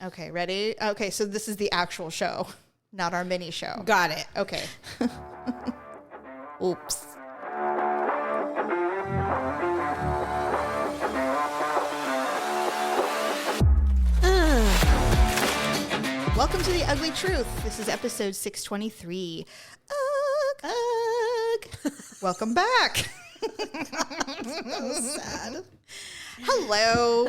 Okay, ready? Okay, so this is the actual show, not our mini show. Got it. Okay. Oops. Welcome to The Ugly Truth. This is episode 623. Ugh. Welcome back. So sad. Hello.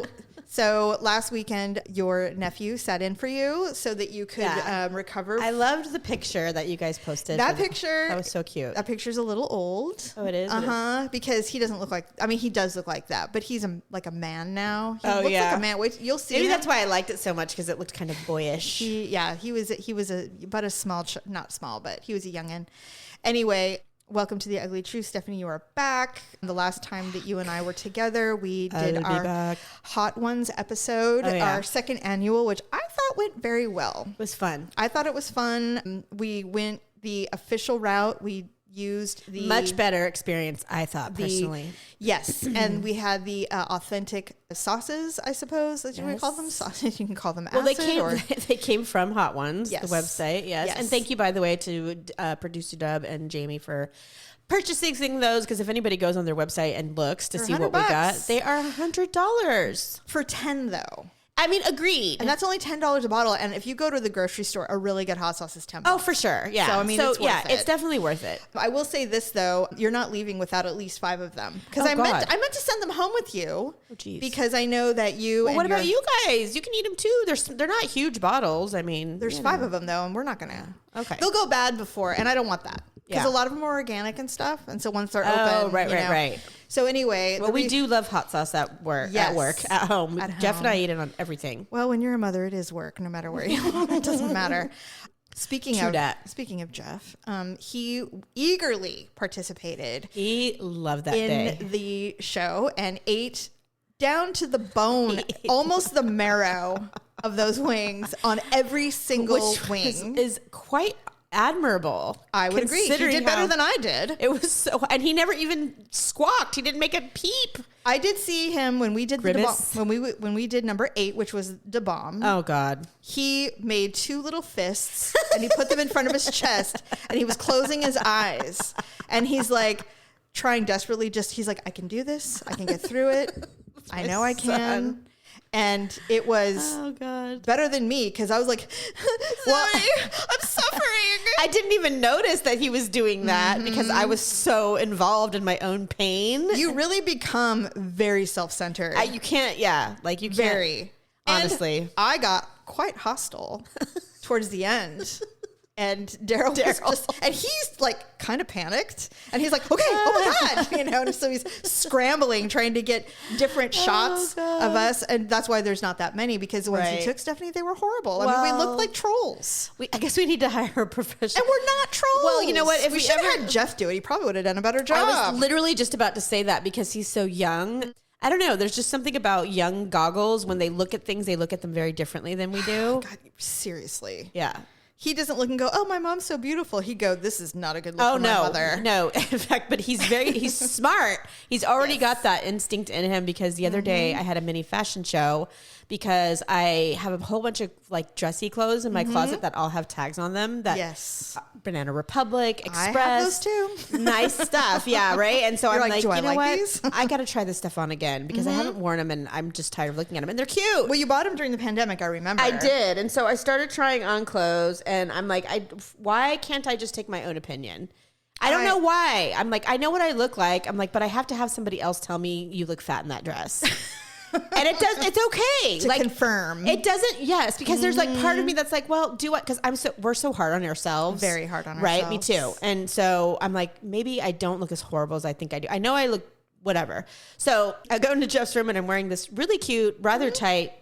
So last weekend, your nephew sat in for you so that you could recover. I loved the picture that you guys posted. That picture. That was so cute. That picture's a little old. Oh, it is? Because he doesn't look like, I mean, he does look like that, but he's like a man now. He looks like a man. Wait, you'll see. Maybe that's why I liked it so much, because it looked kind of boyish. He was but a small, not small, but he was a youngin'. Anyway, welcome to The Ugly Truth. Stephanie, you are back. The last time that you and I were together, we did our Hot Ones episode, our second annual, which I thought went very well. It was fun. I thought it was fun. We went the official route. We used the much better experience, I thought, personally. Yes, and we had the authentic sauces, I suppose. That you would call them sauces. You can call them acid. Well, they came from Hot Ones, the website. Yes, and thank you, by the way, to producer Dub and Jamie for purchasing those. Because if anybody goes on their website and looks to see what we got, they are $100 for 10 though. I mean, agreed. And that's only $10 a bottle. And if you go to the grocery store, a really good hot sauce is $10. Oh, for sure. Yeah. So, I mean, it's worth it. It's definitely worth it. I will say this, though. You're not leaving without at least 5 of them. Because I meant to send them home with you. Oh, geez. Because I know that you... Well, what about you guys? You can eat them, too. They're not huge bottles. I mean... There's 5 of them, though, and we're not going to... Okay. They'll go bad before, and I don't want that. Because a lot of them are organic and stuff. And so once they're open... Right. So anyway... Well, we do love hot sauce at work. Yes. At home. Jeff and I eat it on everything. Well, when you're a mother, it is work, no matter where you are. It doesn't matter. Speaking of Jeff, he eagerly participated. He loved that in the show and ate down to the bone, almost the marrow of those wings on every single wing. Is quite admirable. I would agree. He did better than I did. It was so, and he never even squawked. He didn't make a peep. I did see him when we did when we did number 8, which was the bomb. Oh God! He made 2 little fists and he put them in front of his chest and he was closing his eyes and he's like trying desperately. He's like, I can do this. I can get through it. I know I can. And it was better than me because I was like, sorry, I'm suffering. I didn't even notice that he was doing that because I was so involved in my own pain. You really become very self-centered. You can't, you can't. Very. Honestly. And I got quite hostile towards the end. And Daryl was just, and he's like kind of panicked and he's like, okay, oh my God, and so he's scrambling, trying to get different shots of us. And that's why there's not that many, because the ones he took, Stephanie, they were horrible. I mean, we looked like trolls. I guess we need to hire a professional. And we're not trolls. Well, you know what? If we should have had Jeff do it, he probably would have done a better job. I was literally just about to say that because he's so young. I don't know. There's just something about young goggles. When they look at things, they look at them very differently than we do. God, seriously. Yeah. He doesn't look and go, oh, my mom's so beautiful. He'd go, this is not a good look for my mother. No, in fact, but he's smart. He's already got that instinct in him, because the other day I had a mini fashion show because I have a whole bunch of like dressy clothes in my closet that all have tags on them. Banana Republic, Express. I have those too. Nice stuff. Yeah, right? And so I'm like, do you know what? These? I got to try this stuff on again because I haven't worn them and I'm just tired of looking at them. And they're cute. Well, you bought them during the pandemic, I remember. I did. And so I started trying on clothes and I'm like, why can't I just take my own opinion? I don't know why. I'm like, I know what I look like. I'm like, but I have to have somebody else tell me you look fat in that dress. And it's okay to confirm. It doesn't. Yes, because there's like part of me that's like, well, do what? Because we're so hard on ourselves. Very hard on ourselves. Right. Me too. And so I'm like, maybe I don't look as horrible as I think I do. I know I look whatever. So I go into Jeff's room and I'm wearing this really cute, rather tight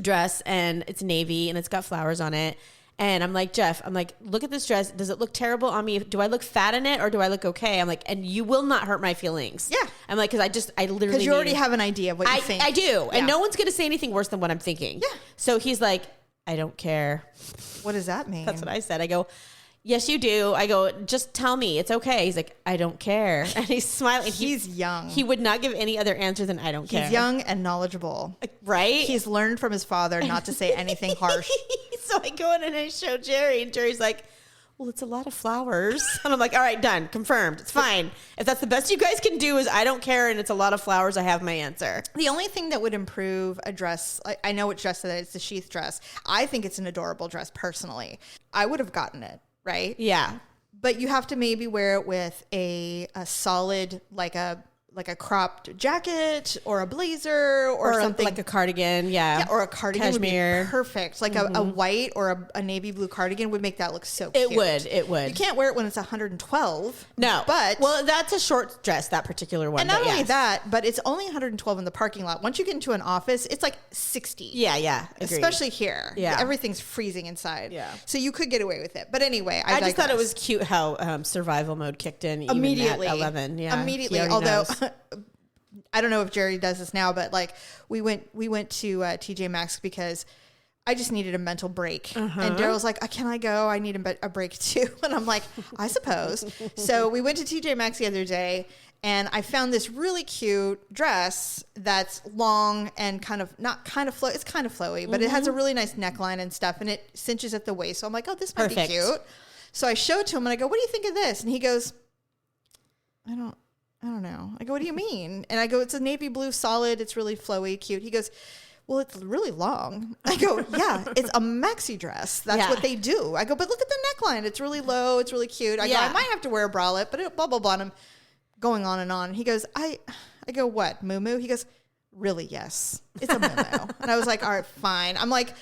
dress, and it's navy and it's got flowers on it. And I'm like, Jeff, look at this dress. Does it look terrible on me? Do I look fat in it or do I look okay? I'm like, and you will not hurt my feelings. Yeah. I'm like, because I literally. Because you already have an idea of what you think. I do. Yeah. And no one's going to say anything worse than what I'm thinking. Yeah. So he's like, I don't care. What does that mean? That's what I said. I go, yes, you do. I go, just tell me. It's okay. He's like, I don't care. And he's smiling. He's young. He would not give any other answer than I don't care. He's young and knowledgeable. Right? He's learned from his father not to say anything harsh. So I go in and I show Jerry, and Jerry's like, well, it's a lot of flowers. And I'm like, all right, done. Confirmed. It's fine. If that's the best you guys can do is I don't care and it's a lot of flowers, I have my answer. The only thing that would improve a dress, I know which dress that is, the sheath dress. I think it's an adorable dress personally. I would have gotten it, right? Yeah. But you have to maybe wear it with a solid, like a cropped jacket or a blazer or something. Like a cardigan. Yeah. Or a cardigan Cashmere. would be perfect. Like a white or a navy blue cardigan would make that look so cute. It would. You can't wear it when it's 112. No. But well, that's a short dress, that particular one. And not only that, but it's only 112 in the parking lot. Once you get into an office, it's like 60. Yeah. Agreed. Especially here. Yeah. Everything's freezing inside. Yeah. So you could get away with it. But anyway, I just thought it was cute how survival mode kicked in even immediately at 11. Yeah. Immediately. Although I don't know if Jerry does this now, but like we went to TJ Maxx because I just needed a mental break. And Daryl's like, can I go? I need a break too. And I'm like, I suppose. So we went to TJ Maxx the other day and I found this really cute dress that's long and it's kind of flowy, but it has a really nice neckline and stuff and it cinches at the waist. So I'm like, oh, this might be cute. So I showed it to him and I go, what do you think of this? And he goes, I don't know. I go, what do you mean? And I go, it's a navy blue solid. It's really flowy, cute. He goes, well, it's really long. I go, yeah, it's a maxi dress. That's what they do. I go, but look at the neckline. It's really low. It's really cute. I go, I might have to wear a bralette, but it blah, blah, blah. And I'm going on and on. He goes, I go, what, muumuu? He goes, really, yes. It's a muumuu. And I was like, all right, fine. I'm like,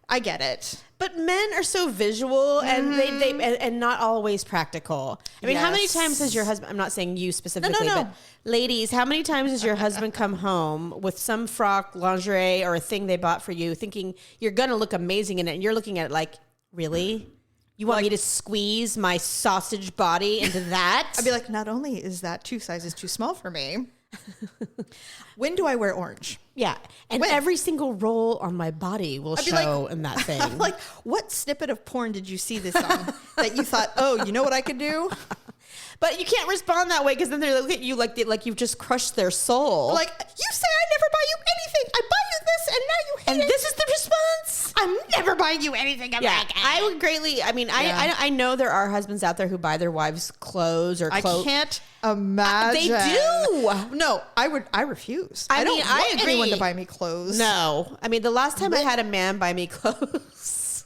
I get it. But men are so visual and they and not always practical. I mean, how many times has your husband, I'm not saying you specifically, but ladies, how many times has your husband come home with some frock, lingerie, or a thing they bought for you thinking you're going to look amazing in it and you're looking at it like, really? You want me to squeeze my sausage body into that? I'd be like, not only is that 2 sizes too small for me, when do I wear orange? Yeah. And every single roll on my body will show in that thing. I'm like, what snippet of porn did you see this on that you thought, oh, you know what I could do? But you can't respond that way because then they look at you like you've just crushed their soul. Like, you say I never buy you anything. I buy you this and now you hate it. And this is the response? I'm never buying you anything. I would greatly, I know there are husbands out there who buy their wives clothes or clothes. I can't imagine. They do. No, I refuse. I don't want anyone to buy me clothes. No. I mean, the last time I had a man buy me clothes,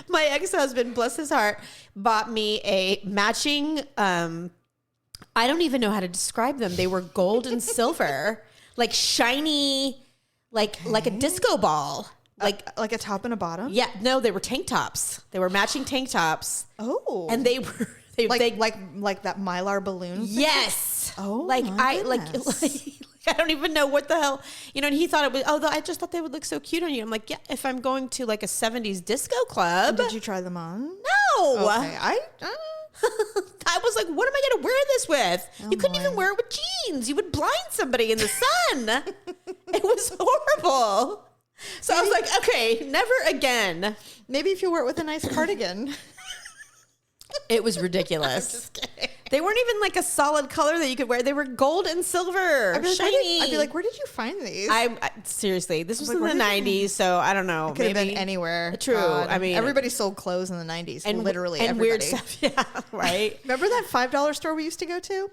my ex-husband, bless his heart, bought me a matching, I don't even know how to describe them. They were gold and silver, like shiny, like a disco ball. Like a top and a bottom? Yeah. No, they were tank tops. They were matching tank tops. Oh. And they were... like that Mylar balloon? Yes. Oh, I don't even know what the hell, and he thought it was, I just thought they would look so cute on you. I'm like, yeah, if I'm going to like a 70s disco club. Did you try them on? No. Okay. I was like, what am I going to wear this with? You couldn't even wear it with jeans. You would blind somebody in the sun. It was horrible. So I was like, okay, never again. Maybe if you wear it with a nice cardigan. It was ridiculous. I'm just kidding. They weren't even like a solid color that you could wear. They were gold and silver, shiny. I'd be like, where did you find these? Seriously, this was in the 90s, so I don't know. It could have been anywhere. True. God. I mean, everybody sold clothes in the 90s, and literally and everybody. Weird stuff. Yeah, right. Remember that $5 store we used to go to?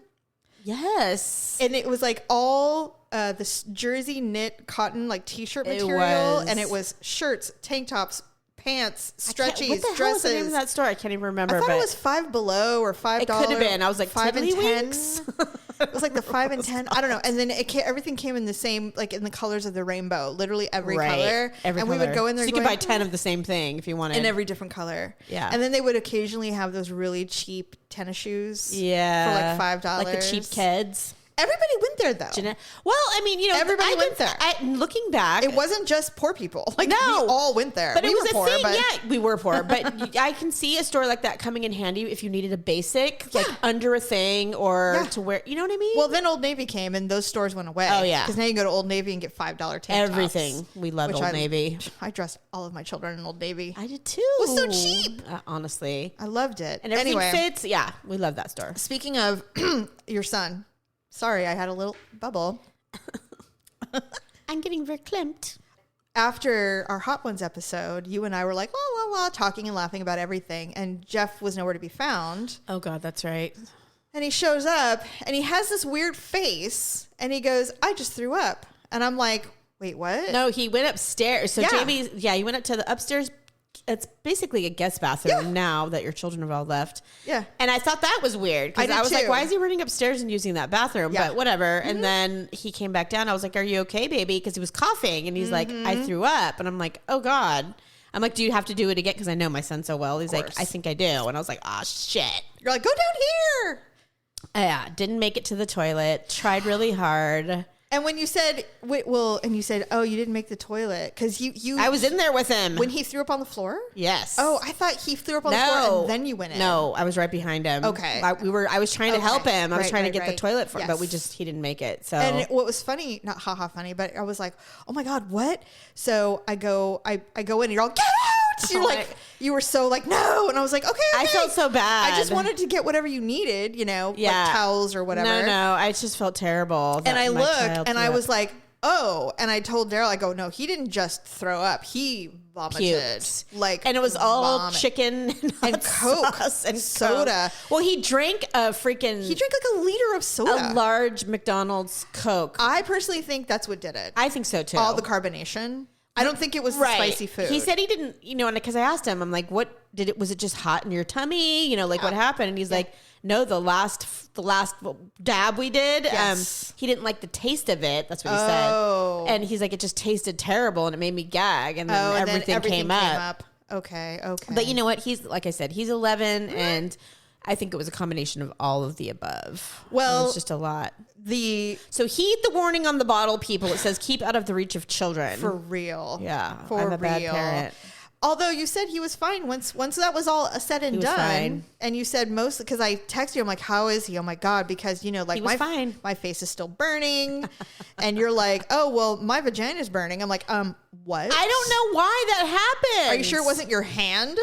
Yes. And it was like all this jersey knit cotton like t-shirt material, and it was shirts, tank tops, pants, stretchies, what the hell dresses. was the name of that store? I can't even remember. I thought it was $5 Below or $5. It could have been. I was like 5 and 10. Weeks? It was like the 5 and 10. I don't know. And then everything came in the same, like in the colors of the rainbow. Literally every color. Every and color. We would go in there. So you could buy 10 of the same thing if you wanted. In every different color. Yeah. And then they would occasionally have those really cheap tennis shoes. Yeah. For like $5. Like the cheap kids. Everybody went there though. Well, I mean, Everybody went there. Looking back, It wasn't just poor people. Like, No. we all went there. but we it was were a poor, thing. but Yeah, we were poor, but I can see a store like that coming in handy if you needed a basic, like under a thing or to wear. You know what I mean? Well, then Old Navy came and those stores went away. Oh, yeah. Because now you can go to Old Navy and get $5 tank Everything. tops, We love which Old Navy. I dressed all of my children in Old Navy. I did too. It was so cheap. Honestly. I loved it. And everything anyway, fits. Yeah, we love that store. speaking of your son, sorry, I had a little bubble. I'm getting verklempt. After our Hot Ones episode, you and I were like, talking and laughing about everything. And Jeff was nowhere to be found. Oh, God, that's right. And he shows up and he has this weird face and he goes, I just threw up. And I'm like, wait, what? No, he went upstairs. So Yeah. Jamie, he went up to the upstairs. It's basically a guest bathroom now that your children have all left. Yeah. And I thought that was weird I because did I was like, too. why is he running upstairs and using that bathroom? Yeah. But whatever. And then he came back down. I was like, are you okay, baby? Because he was coughing and he's like, I threw up. And I'm like, oh God. I'm like, do you have to do it again? Because I know my son so well. He's like, I think I do. And I was like, oh shit. You're like, go down here. Yeah. Didn't make it to the toilet. Tried really hard. And when you said, and you said, oh, you didn't make the toilet because I was in there with him. when he threw up on the floor. Yes. Oh, I thought he threw up on the floor and then you went in. No, I was right behind him. Okay. I was trying to help him. I was trying to get the Right. toilet for him, but Yes. he didn't make it. So And what was funny, not haha funny, but I was like, oh my God, what? So I go in and you're all, get out. You're Oh, like, you were so like, no. And I was like, okay. I felt so bad. I just wanted to get whatever you needed, like towels or whatever. No, I just felt terrible. And I my child looked and threw I up. was like, oh, and I told Daryl, I go, no, he didn't just throw up. He vomited. Puked. Like, and it was all vomit. chicken And Coke sauce and soda. Coke. Well, he drank a freaking He drank like a liter of soda. a large McDonald's Coke. I personally think that's what did it. I think so too. All the carbonation. I don't think it was the spicy food. He said he didn't, and because I asked him, I'm like, what did it, was it just hot in your tummy? What happened? And he's like, no, the last dab we did, Yes. he didn't like the taste of it. That's what he Oh. said. And he's like, it just tasted terrible and it made me gag. And then, and everything, came up. Okay. But you know what? He's, like I said, he's 11 and I think it was a combination of all of the above. Well, it was just a lot. So heed the warning on the bottle, people. It says keep out of the reach of children. for real. Yeah, For I'm a real. bad parent. Although you said he was fine once that was all said and was done, fine. and you said most because I texted you, I'm like, how is he? Oh my God, because He was fine. my face is still burning, and you're like, oh well, my vagina's burning. I'm like, what? I don't know why that happened. Are you sure it wasn't your hand?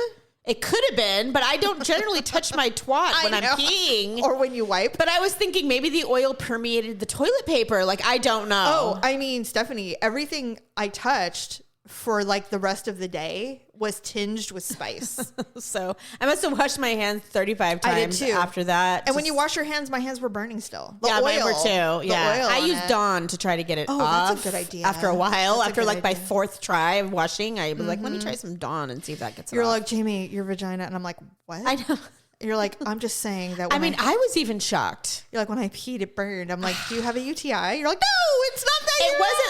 It could have been, but I don't generally touch my twat when I'm know. peeing. Or when you wipe. But I was thinking maybe the oil permeated the toilet paper. Like, I don't know. Oh, I mean, Stephanie, everything I touched for like the rest of the day was tinged with spice. So I must have washed my hands 35 times I did too. after that. And when you wash your hands, my hands were burning still. The yeah, mine were oil, too. Yeah. the oil I on used it. Dawn to try to get it Oh, off. that's a good idea. After a while, That's a after good like my idea. fourth try of washing, I was like, let me try some Dawn and see if that gets it You're off. like, Jamie, your vagina. And I'm like, what? I know. You're like, I'm just saying that I when mean, I was even shocked. you're like, when I peed, it burned. I'm like, do you have a UTI? You're like, no, it's not that.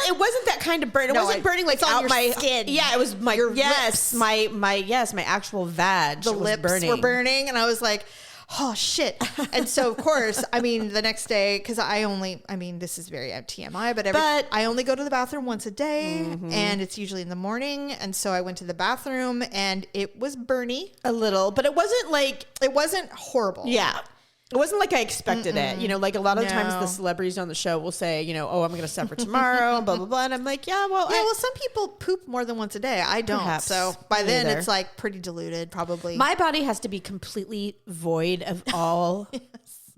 It wasn't that kind of burn. It No, wasn't burning like it's on out your my skin. Yeah, it was my Your yes, lips. my actual vag. The was lips burning. were burning. And I was like, oh shit. And so of course, I mean, the next day, because this is very TMI, but I only go to the bathroom once a day, and it's usually in the morning. And so I went to the bathroom, and it was burny. A little, but it wasn't like It wasn't horrible. yeah. It wasn't like I expected it. Like a lot of times No. the celebrities on the show will say, oh, I'm going to suffer tomorrow, blah, blah, blah. And I'm like, yeah, well, Yeah, well, some people poop more than once a day. I don't. Perhaps. So by Me then, neither. it's like pretty diluted, probably. my body has to be completely void of all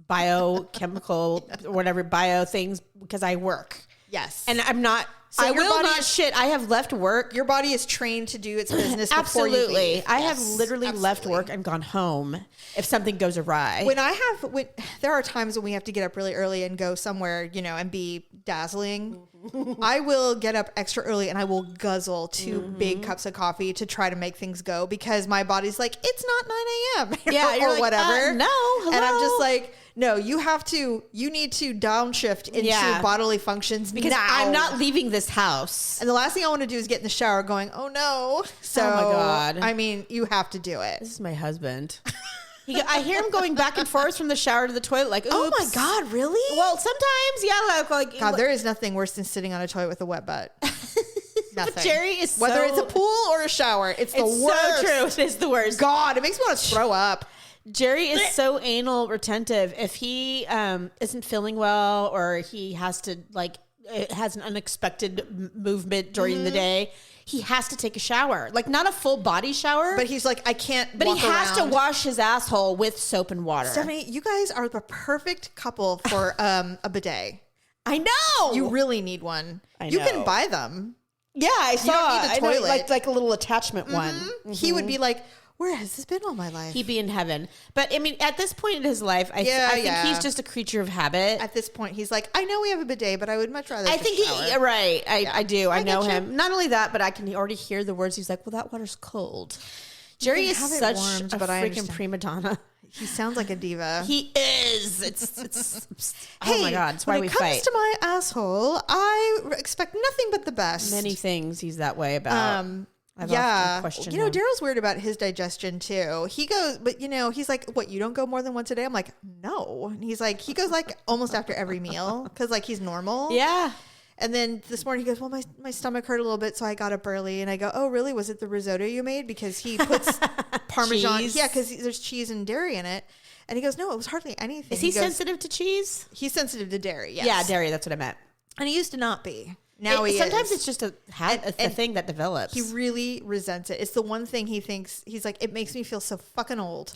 biochemical or whatever bio things because I work. yes. And I'm not, So I your will body not is- shit. I have left work. Your body is trained to do its business before you Absolutely. leave. I have Yes, literally left absolutely. work and gone home if something goes awry. When there are times when we have to get up really early and go somewhere, and be dazzling. I will get up extra early and I will guzzle 2 big cups of coffee to try to make things go because my body's like, it's not 9 a.m. Yeah, you're or like, whatever. no, And I'm just hello? like, no, you need to downshift into Yeah. bodily functions because now. I'm not leaving this house. And the last thing I want to do is get in the shower going, oh no. So, Oh my God. I mean, you have to do it. This is my husband. I hear him going back and forth from the shower to the toilet like, oops. Oh my God, really? Well, sometimes, yeah. Like God, there is nothing worse than sitting on a toilet with a wet butt. Nothing. But Jerry is whether it's a pool or a shower, it's the worst. So true. It's the worst. God, it makes me want to throw up. Jerry is so anal retentive. If he isn't feeling well or he has to has an unexpected movement during the day, he has to take a shower. Like not a full body shower. But he's like, I can't But he has around. to wash his asshole with soap and water. Stephanie, you guys are the perfect couple for a bidet. I know. You really need one. I You know. can buy them. Yeah, I saw. don't need a I know, toilet. like a little attachment one. He would be like, where has this been all my life? He'd be in heaven. But I mean, at this point in his life, I think he's just a creature of habit. At this point, he's like, I know we have a bidet, but I would much rather I just think shower. right. I do. I know get you. him. Not only that, but I can already hear the words. He's like, well, that water's cold. Jerry is have it such warmed, a but I freaking understand. prima donna. He sounds like a diva. He is. It's Hey, oh my God. It's why when we it comes fight. to my asshole, I expect nothing but the best. Many things he's that way about. I've yeah. often questioned You know, him. Daryl's weird about his digestion too. He goes, but he's like, what, you don't go more than once a day? I'm like, no. And he's like, he goes like almost after every meal because like he's normal. Yeah. And then this morning he goes, well, my stomach hurt a little bit, so I got up early. And I go, oh, really? Was it the risotto you made? Because he puts Parmesan. Cheese? Yeah, because there's cheese and dairy in it. And he goes, no, it was hardly anything. Is he goes, sensitive to cheese? He's sensitive to dairy, yes. Yeah, dairy. That's what I meant. And he used to not be. Now he sometimes is. it's just a thing that develops. He really resents it. It's the one thing he thinks, he's like, it makes me feel so fucking old.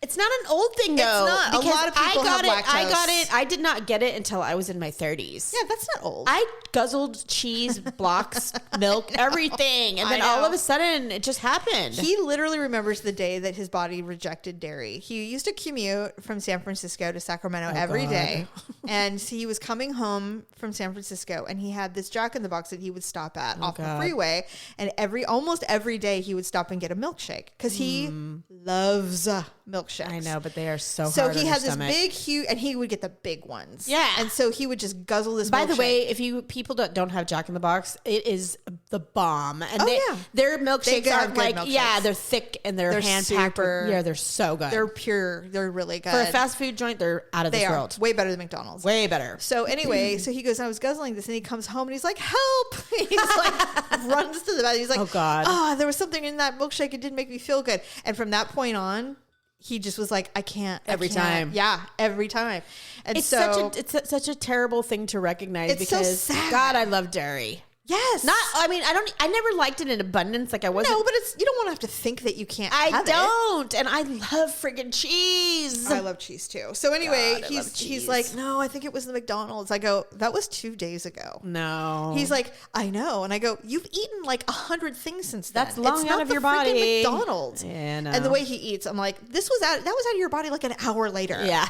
It's not an old thing though. It's not. A lot of people have lactose. I got it. I did not get it until I was in my 30s. Yeah, that's not old. I guzzled cheese, blocks, milk, everything. And then I all know. of a sudden it just happened. He literally remembers the day that his body rejected dairy. He used to commute from San Francisco to Sacramento every day. And he was coming home from San Francisco and he had this Jack in the Box that he would stop at off the freeway. And almost every day he would stop and get a milkshake because he loves milkshakes. I know, but they are so hard. So on he your had this stomach. big, huge, and he would get the big ones. Yeah. And so he would just guzzle this By the milkshake. way, if you people don't have Jack in the Box, it is the bomb. And yeah. their milkshakes have are good like, milkshakes. they're thick and they're hand packed. super- Yeah, they're so good. They're pure. They're really good. For a fast food joint, they're out of they this are world. way better than McDonald's. Way better. So anyway, so he goes, I was guzzling this, and he comes home and he's like, help. He's like, runs to the bathroom. He's like, Oh, God. there was something in that milkshake. It didn't make me feel good. And from that point on, he just was like, I can't. Every time. Yeah, every time. And It's so, such a terrible thing to recognize It's so because sad. God, I love dairy. yes. I never liked it in abundance. Like I wasn't. No, but you don't want to have to think that you can't I have don't. And I love friggin' cheese. I love cheese too. So anyway, God, I love he's cheese. like, no, I think it was the McDonald's. I go, that was 2 days ago. No. He's like, I know. And I go, you've eaten like 100 things since then. That's long It's out not of the your freaking body. McDonald's. Yeah, no. And the way he eats, I'm like, that was out of your body like an hour later. Yeah.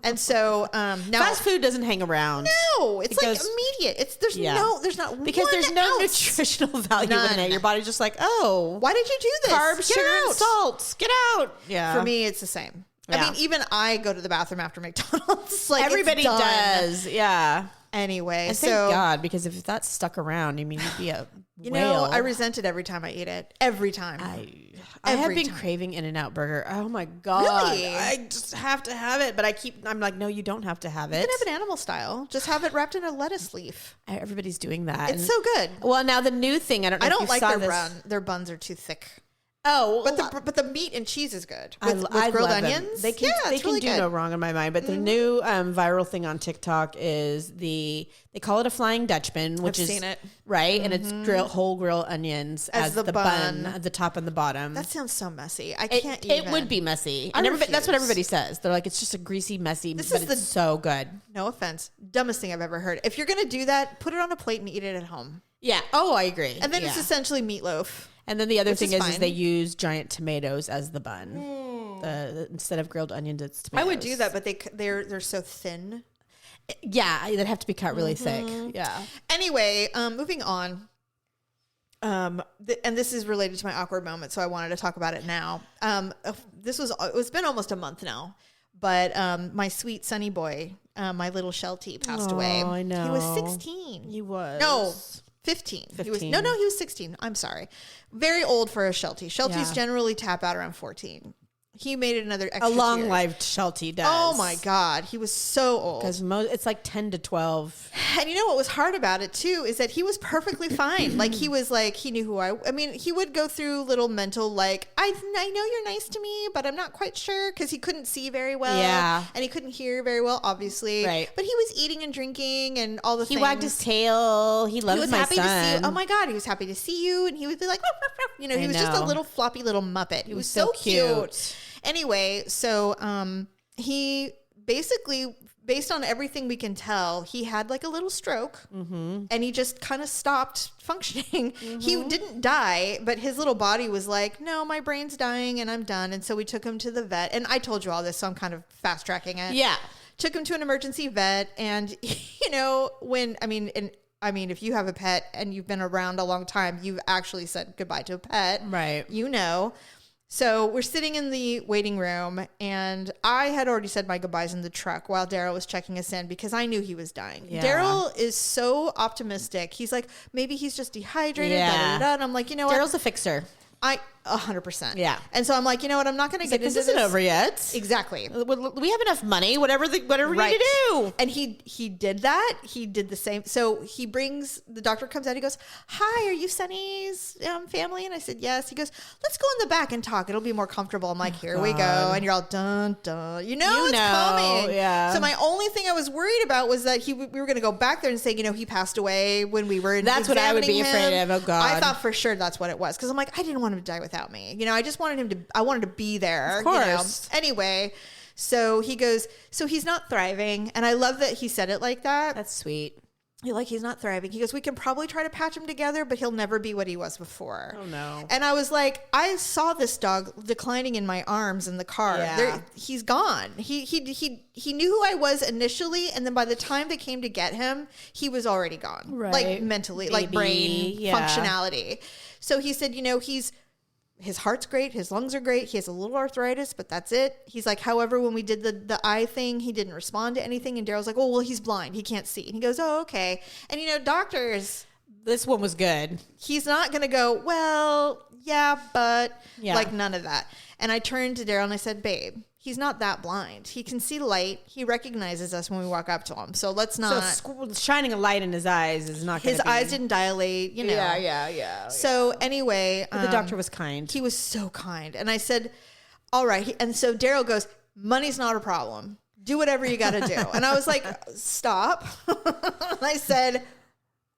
And so now Fast food doesn't hang around. no, it's like goes- immediate. There's not Because there's one no ounce. nutritional value in None. it. Your body's just like, oh, Why did you do this? carbs, Get sugar, and out. salts. Get out. Yeah. For me, it's the same. Yeah. I mean, even I go to the bathroom after McDonald's. Like everybody it's done. does. Yeah. Anyway, And so thank God, because if that's stuck around, I mean, you'd be a you whale. know, I resent it every time I eat it. Every time. I have Every been time. craving In-N-Out Burger. Oh my God. Really? I just have to have it. But I'm like, no, you don't have to have it. You can have an animal style. Just have it wrapped in a lettuce leaf. Everybody's doing that. It's so good. Well, now the new thing, I don't know I if don't you like saw their this. their buns are too thick. Oh, But the meat and cheese is good. I With I grilled love them. onions. They can, yeah, they it's can really do good. no wrong in my mind. But the new viral thing on TikTok is they call it a Flying Dutchman, which I've is seen it. right, and it's whole grilled onions as the bun at the top and the bottom. That sounds so messy. I it, can't it even. would be messy, I and that's what refuse. everybody says. They're like, it's just a greasy, messy, This but is it's so good. No offense. Dumbest thing I've ever heard. If you're going to do that, put it on a plate and eat it at home. Yeah. Oh, I agree. And then yeah. it's essentially meatloaf. And then the other which thing is is fine. they use giant tomatoes as the bun. Instead of grilled onions, it's tomatoes. I would do that, but they're so thin. Yeah, they'd have to be cut really thick. Yeah. Anyway, moving on. And this is related to my awkward moment, so I wanted to talk about it now. It's been almost a month now, but my sweet sunny boy, my little Sheltie, passed away. I know. He was 16. He was. No, 15. He was 15. he was 16. I'm sorry. Very old for a Sheltie. Shelties Yeah. generally tap out around 14. He made it another A extra long-lived Sheltie does. Oh my God. He was so old. Because it's like 10 to 12. And you know what was hard about it too is that he was perfectly fine. Like he was like, he knew who I mean, he would go through little mental like, I know you're nice to me, but I'm not quite sure, because he couldn't see very well. Yeah. And he couldn't hear very well, obviously. Right. But he was eating and drinking and all the things. He wagged his tail. He loved my happy son. to see you. Oh my God, he was happy to see you. And he would be like, ruff, ruff, ruff. You know, he was just a little floppy little Muppet. He was so cute. Anyway, so he basically, based on everything we can tell, he had like a little stroke, and he just kind of stopped functioning. He didn't die, but his little body was like, no, my brain's dying and I'm done. And so we took him to the vet. And I told you all this, so I'm kind of fast tracking it. Yeah. Took him to an emergency vet. And, you know, if you have a pet and you've been around a long time, you've actually said goodbye to a pet. Right. You know. So we're sitting in the waiting room, and I had already said my goodbyes in the truck while Daryl was checking us in, because I knew he was dying. Yeah. Daryl is so optimistic. He's like, maybe he's just dehydrated. Yeah. Da, da, da. And I'm like, you know what? Daryl's a fixer. 100%. Yeah. And so I'm like, you know what? I'm not going to get into this isn't over yet. Exactly. We have enough money, whatever we need to do. And he did that. He did the same. So the doctor comes out. He goes, hi, are you Sunny's family? And I said, yes. He goes, let's go in the back and talk. It'll be more comfortable. I'm like, here we go. And you're all dun, dun. You know it's coming. Yeah. So my only thing I was worried about was that we were going to go back there and say, you know, he passed away when we were That's what I would be afraid of. Oh God. I thought for sure that's what it was. Because I'm like, I didn't want him to die without me. You know, I just wanted I wanted to be there. Of course. You know? Anyway, so he goes, so he's not thriving. And I love that he said it like that. That's sweet. You're like, he's not thriving. He goes, we can probably try to patch him together, but he'll never be what he was before. Oh no. And I was like, I saw this dog declining in my arms in the car. Yeah. He's gone. He knew who I was initially, and then by the time they came to get him, he was already gone. Right. Like mentally, like brain functionality. So he said, you know, his heart's great. His lungs are great. He has a little arthritis, but that's it. He's like, however, when we did the eye thing, he didn't respond to anything. And Daryl's like, oh, well, he's blind. He can't see. And he goes, oh, okay. And, you know, doctors. This one was good. He's not going to go, well, yeah, but like none of that. And I turned to Daryl and I said, babe, he's not that blind. He can see light. He recognizes us when we walk up to him. So let's not. So shining a light in his eyes is not going to His eyes didn't dilate, you know. Yeah. So anyway. But the doctor was kind. He was so kind. And I said, all right. And so Daryl goes, money's not a problem. Do whatever you got to do. And I was like, stop. And I said,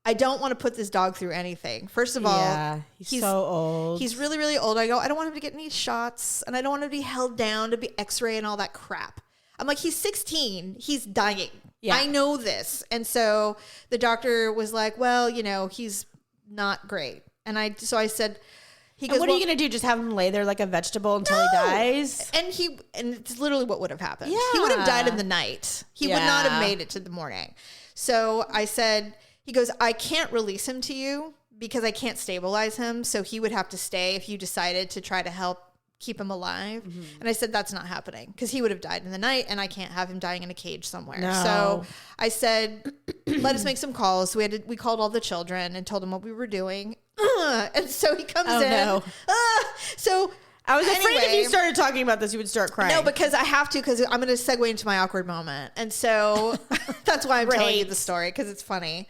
I don't want to put this dog through anything. First of all, he's so old. He's really, really old. I go, I don't want him to get any shots, and I don't want him to be held down to be x-ray and all that crap. I'm like, he's 16. He's dying. Yeah. I know this. And so the doctor was like, well, you know, he's not great. And I said, he goes, what are you going to do? Just have him lay there like a vegetable until he dies? And it's literally what would have happened. Yeah. He would have died in the night. He would not have made it to the morning. So I said, he goes, I can't release him to you because I can't stabilize him. So he would have to stay if you decided to try to help keep him alive. Mm-hmm. And I said, that's not happening because he would have died in the night and I can't have him dying in a cage somewhere. No. So I said, let us make some calls. So we called all the children and told them what we were doing. And so he comes in. No. So I was afraid if you started talking about this, you would start crying. No, because I have to, because I'm going to segue into my awkward moment. And so that's why I'm telling you the story, because it's funny.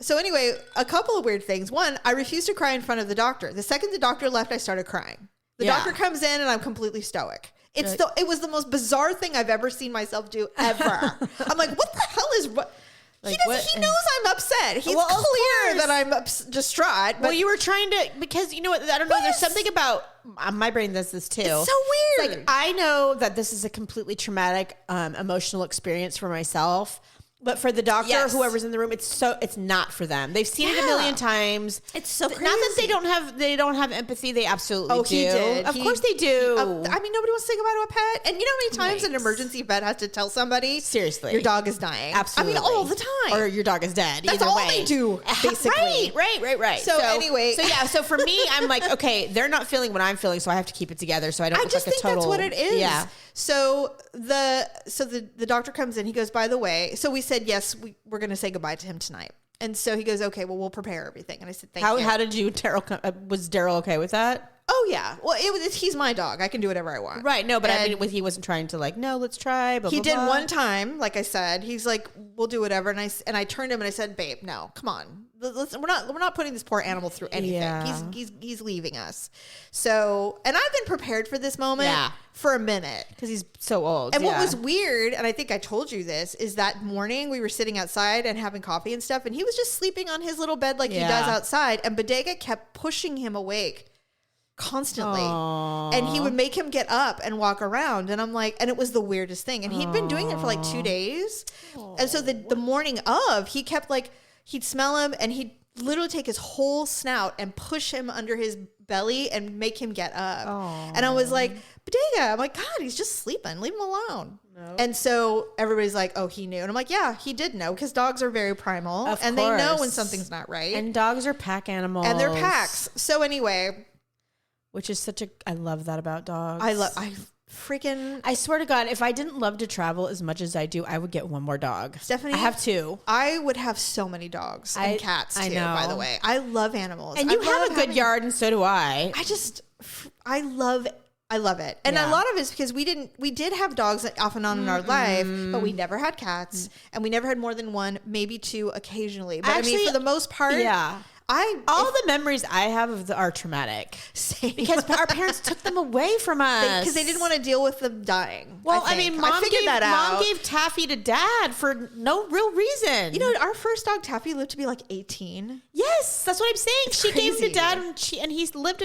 So anyway, a couple of weird things. One, I refused to cry in front of the doctor. The second the doctor left, I started crying. The doctor comes in and I'm completely stoic. It was the most bizarre thing I've ever seen myself do ever. I'm like, what the hell is what? Like, he knows I'm upset. He's clear that I'm distraught. But you were trying to, because you know what? I don't know. There's something about my brain does this too. It's so weird. Like, I know that this is a completely traumatic, emotional experience for myself. But for the doctor or whoever's in the room, it's not for them. They've seen it a million times. It's so crazy. Not that they don't have empathy. They absolutely do. He did. Of course they do. I mean, nobody wants to say goodbye to a pet. And you know how many times an emergency vet has to tell somebody, seriously, your dog is dying? Absolutely. I mean, all the time. Or your dog is dead. That's all they do, basically. Right. So anyway. So for me, I'm like, okay, they're not feeling what I'm feeling, so I have to keep it together so I don't look like a total... I just think that's what it is. Yeah. So the doctor comes in. He goes, by the way, so we said, yes, we're going to say goodbye to him tonight. And so he goes, okay, well, we'll prepare everything. And I said, thank you. How did you, was Daryl okay with that? Oh yeah. Well, he's my dog. I can do whatever I want. Right. No, but I mean, he wasn't trying to like, no, let's try. Blah, he blah, did blah. one time, like I said. He's like, we'll do whatever. And I turned him and I said, babe, no, come on. We're not putting this poor animal through anything. Yeah. He's leaving us. So, and I've been prepared for this moment for a minute. Because he's so old. And what was weird, and I think I told you this, is that morning we were sitting outside and having coffee and stuff, and he was just sleeping on his little bed like he does outside. And Bodega kept pushing him awake constantly. Aww. And he would make him get up and walk around. And I'm like, and it was the weirdest thing. And he'd been doing it for like 2 days. Aww. And so the morning of, he kept like, he'd smell him and he'd literally take his whole snout and push him under his belly and make him get up. Aww. And I was like, Bodega, I'm like, God, he's just sleeping. Leave him alone. No. And so everybody's like, oh, he knew. And I'm like, yeah, he did know, because dogs are very primal. Of course. They know when something's not right. And dogs are pack animals. And they're packs. So anyway. Which is I love that about dogs. I swear to God, if I didn't love to travel as much as I do, I would get one more dog. Stephanie, I have 2. I would have so many dogs and cats too, by the way. I love animals. And you have a good yard, and so do I. I love it. And a lot of it is because we did have dogs off and on in our life, but we never had cats, and we never had more than one, maybe 2 occasionally. But actually, I mean, for the most part, all the memories I have are traumatic. Same. Because our parents took them away from us. Because they didn't want to deal with them dying. Well, I mean, Mom gave Taffy to Dad for no real reason. You know, our first dog, Taffy, lived to be like 18. Yes, that's what I'm saying. She gave him to Dad, and he lived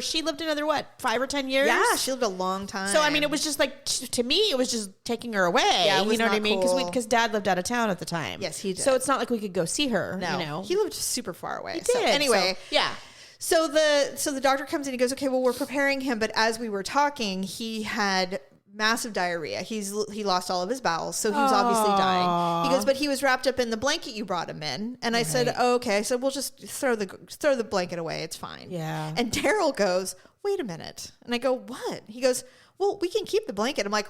she lived another, what, 5 or 10 years? Yeah, she lived a long time. So, I mean, it was just like, to me, it was just taking her away. Yeah, you know what I mean? Because Dad lived out of town at the time. Yes, he did. So it's not like we could go see her. No, you know? He lived super far away. He did. So anyway, yeah. So the doctor comes in, he goes, okay, well, we're preparing him. But as we were talking, he had massive diarrhea. He lost all of his bowels. So he was obviously dying. He goes, but he was wrapped up in the blanket you brought him in. And I said, oh, okay. So we'll just throw the blanket away. It's fine. Yeah. And Daryl goes, wait a minute. And I go, what? He goes, well, we can keep the blanket. I'm like,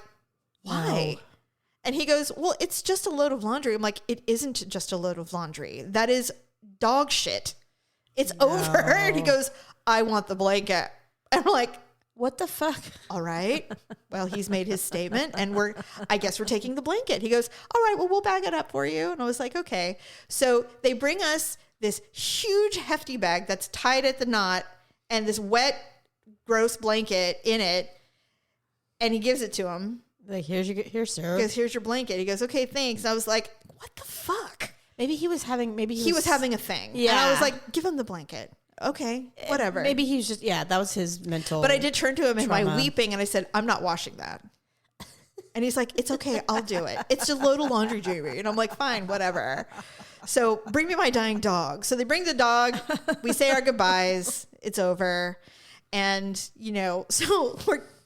why? No. And he goes, well, it's just a load of laundry. I'm like, it isn't just a load of laundry. That is dog shit. It's over. And he goes, I want the blanket. And I'm like, what the fuck? All right. Well, he's made his statement, and I guess we're taking the blanket. He goes, all right, well, we'll bag it up for you. And I was like, okay. So they bring us this huge hefty bag that's tied at the knot and this wet, gross blanket in it. And he gives it to him. Like, here, sir. He goes, here's your blanket. He goes, okay, thanks. And I was like, what the fuck? Maybe he was having a thing. Yeah. And I was like, give him the blanket. Okay, whatever. Maybe he was just, that was his mental. But I did turn to him in my weeping and I said, I'm not washing that. And he's like, it's okay, I'll do it. It's just a load of laundry, Jamie. And I'm like, fine, whatever. So bring me my dying dog. So they bring the dog. We say our goodbyes. It's over. And, so